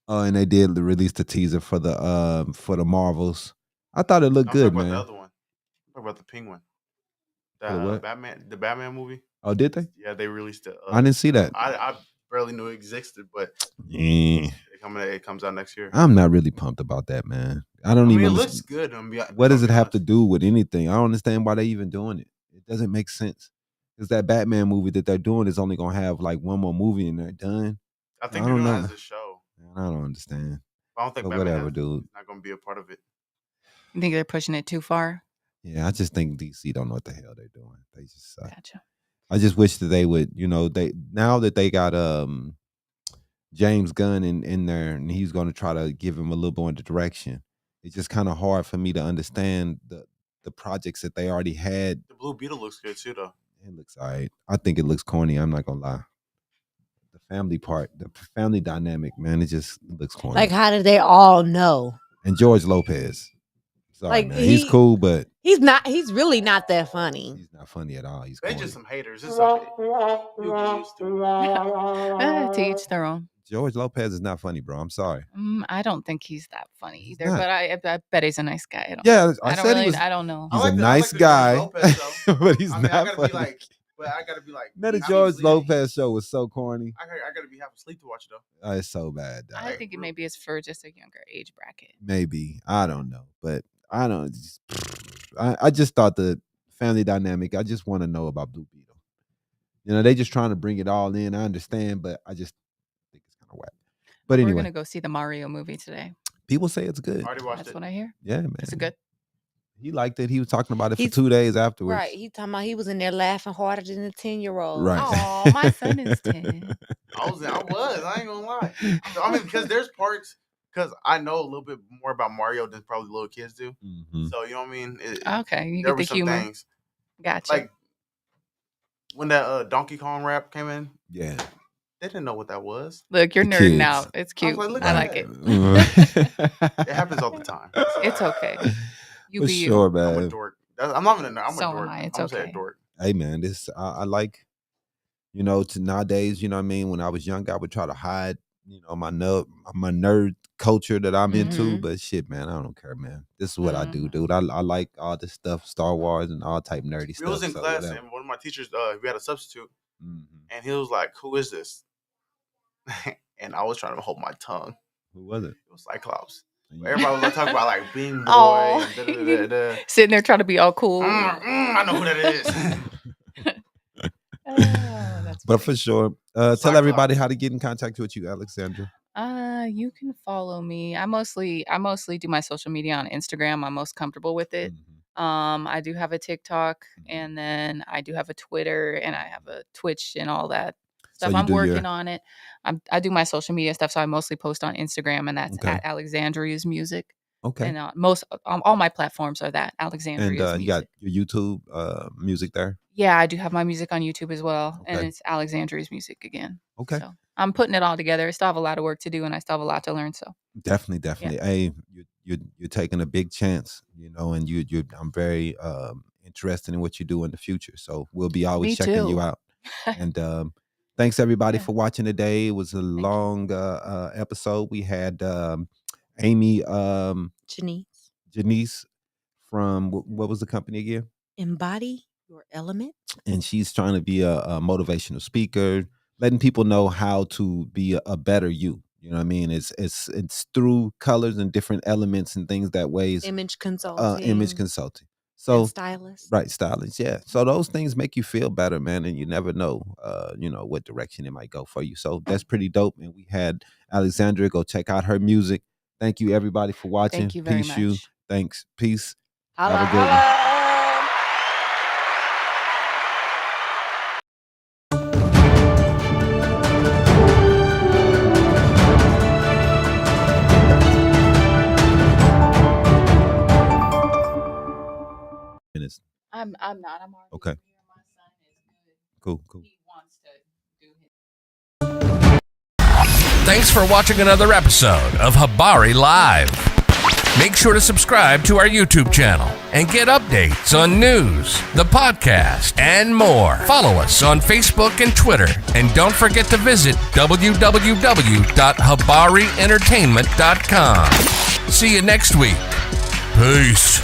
And they did release the teaser for the Marvels. I thought it looked I'm good, talking man. about the other one. I'm talking about the Penguin. For the what? The Batman movie. Oh, did they? Yeah, they released it. I didn't see that. I barely knew it existed, but Eh, it comes out next year. I'm not really pumped about that, man. I don't I mean, even. it understand- looks good. What does it have to do with anything? I don't understand why they even doing it. It doesn't make sense. Because that Batman movie that they're doing is only gonna have like one more movie and they're done. I think I they're don't doing it know. as a show. I don't understand. I don't think But Batman whatever, dude. is not going to be a part of it. You think they're pushing it too far? Yeah, I just think DC don't know what the hell they're doing. They just suck. Gotcha. I just wish that they would, they now that they got James Gunn in there and he's gonna try to give him a little more direction. It's just kind of hard for me to understand the projects that they already had. The Blue Beetle looks good too, though. It looks all right. I think it looks corny. I'm not gonna lie. The family part, the family dynamic, man, it just looks corny. Like, how did they all know? And George Lopez. Sorry, Like, man. He's cool, but He's not. He's really not that funny. He's not funny at all. He's They corny. just some haters. It's okay. You'll get used to it. To each their own. George Lopez is not funny, bro. I'm sorry. I don't think he's that funny He's either, not. but I bet he's a nice guy. I don't, Yeah, I I don't said really, he was. I don't know. He's I like a the- I nice like the guy, George Lopez show. but he's I mean, not I gotta funny. be like, but I gotta be like. Man, the half George asleep. Lopez show was so corny. I gotta be half asleep to watch it though. Oh, it's so bad. Dog. I think it maybe is for just a younger age bracket. Maybe, I don't know, but I don't. I just thought the family dynamic. I just want to know about Blue Beetle. You know, they just trying to bring it all in. I understand, but I just think it's kind of whack. But We're anyway, gonna go see the Mario movie today. people say it's good. I already watched That's it. what I hear. Yeah, man. Is it good? He liked it. He was talking about it for He's- 2 days afterwards. Right. He talking about he was in there laughing harder than a 10-year-old. Right. Oh, my son is 10. I was. I ain't gonna lie. I mean, because there's parts. Because I know a little bit more about Mario than probably little kids do. Mhm. So you know what I mean. Okay, you There get were the some humor. things Gotcha. like when that Donkey Kong rap came in. Yeah. They didn't know what that was. Look, you're the nerding kids. out. It's cute. like, look I at like that. it. It happens all the time. It's okay. You For be sure, you. I'm a man. dork. I'm not even. I'm So a am dork. I. It's I'm gonna say okay. a dork. Hey, man, this I like. You know, to nowadays, you know what I mean. When I was young, I would try to hide, you know, my nerd culture that I'm into. Mhm. But shit, man, I don't care, man. This is what I do, dude. I like all this stuff, Star Wars and all type nerdy We stuff. was in so class whatever. and one of my teachers, we had a substitute, Mhm. and he was like, "Who is this?" And I was trying to hold my tongue. Who was it? It was Cyclops. And you- Everybody was like, talking about like being boy. Oh. And da-da-da-da-da. Sitting there trying to be all cool. I know who that is. Oh, that's But funny. for sure, tell Cyclops. everybody how to get in contact with you, Alexandria. You can follow me. I mostly do my social media on Instagram. I'm most comfortable with it. Mhm. I do have a TikTok, and then I do have a Twitter, and I have a Twitch and all that stuff. you I'm do your- working on it. I do my social media stuff, so I mostly post on Instagram, and that's Okay. at Alexandria's Music. Okay. And all my platforms are that Alexandria's And you got Music. your YouTube music there. Yeah, I do have my music on YouTube as well, and Okay. it's Alexandria's Music again. Okay. So I'm putting it all together. I still have a lot of work to do, and I still have a lot to learn. So Definitely. Hey, you're taking a big chance, you know, and I'm very interested in what you do in the future. So we'll be always Me checking you too. out. And thanks everybody Yeah. for watching today. It was a you. long episode. We had Amy Janece from what was the company again? Embody your element. And she's trying to be a motivational speaker, letting people know how to be a better you. You know what I mean? It's through colors and different elements and things that ways. Image consulting. Image consulting. and So stylist. right, stylist, yeah. So those things make you feel better, man, and you never know, you know, what direction it might go for you. So that's pretty dope. And we had Alexandria. Go check out her music. Thank you, everybody, for watching. Thank you very Peace, much. you. Thanks. Peace. Holla, Have a good one. holla. Minutes. I'm not. I'm already Okay. over here. My son is good. Cool. He wants to do his. Thanks for watching another episode of Habari Live. Make sure to subscribe to our YouTube channel and get updates on news, the podcast, and more. Follow us on Facebook and Twitter. And don't forget to visit www.habarientertainment.com. See you next week. Peace.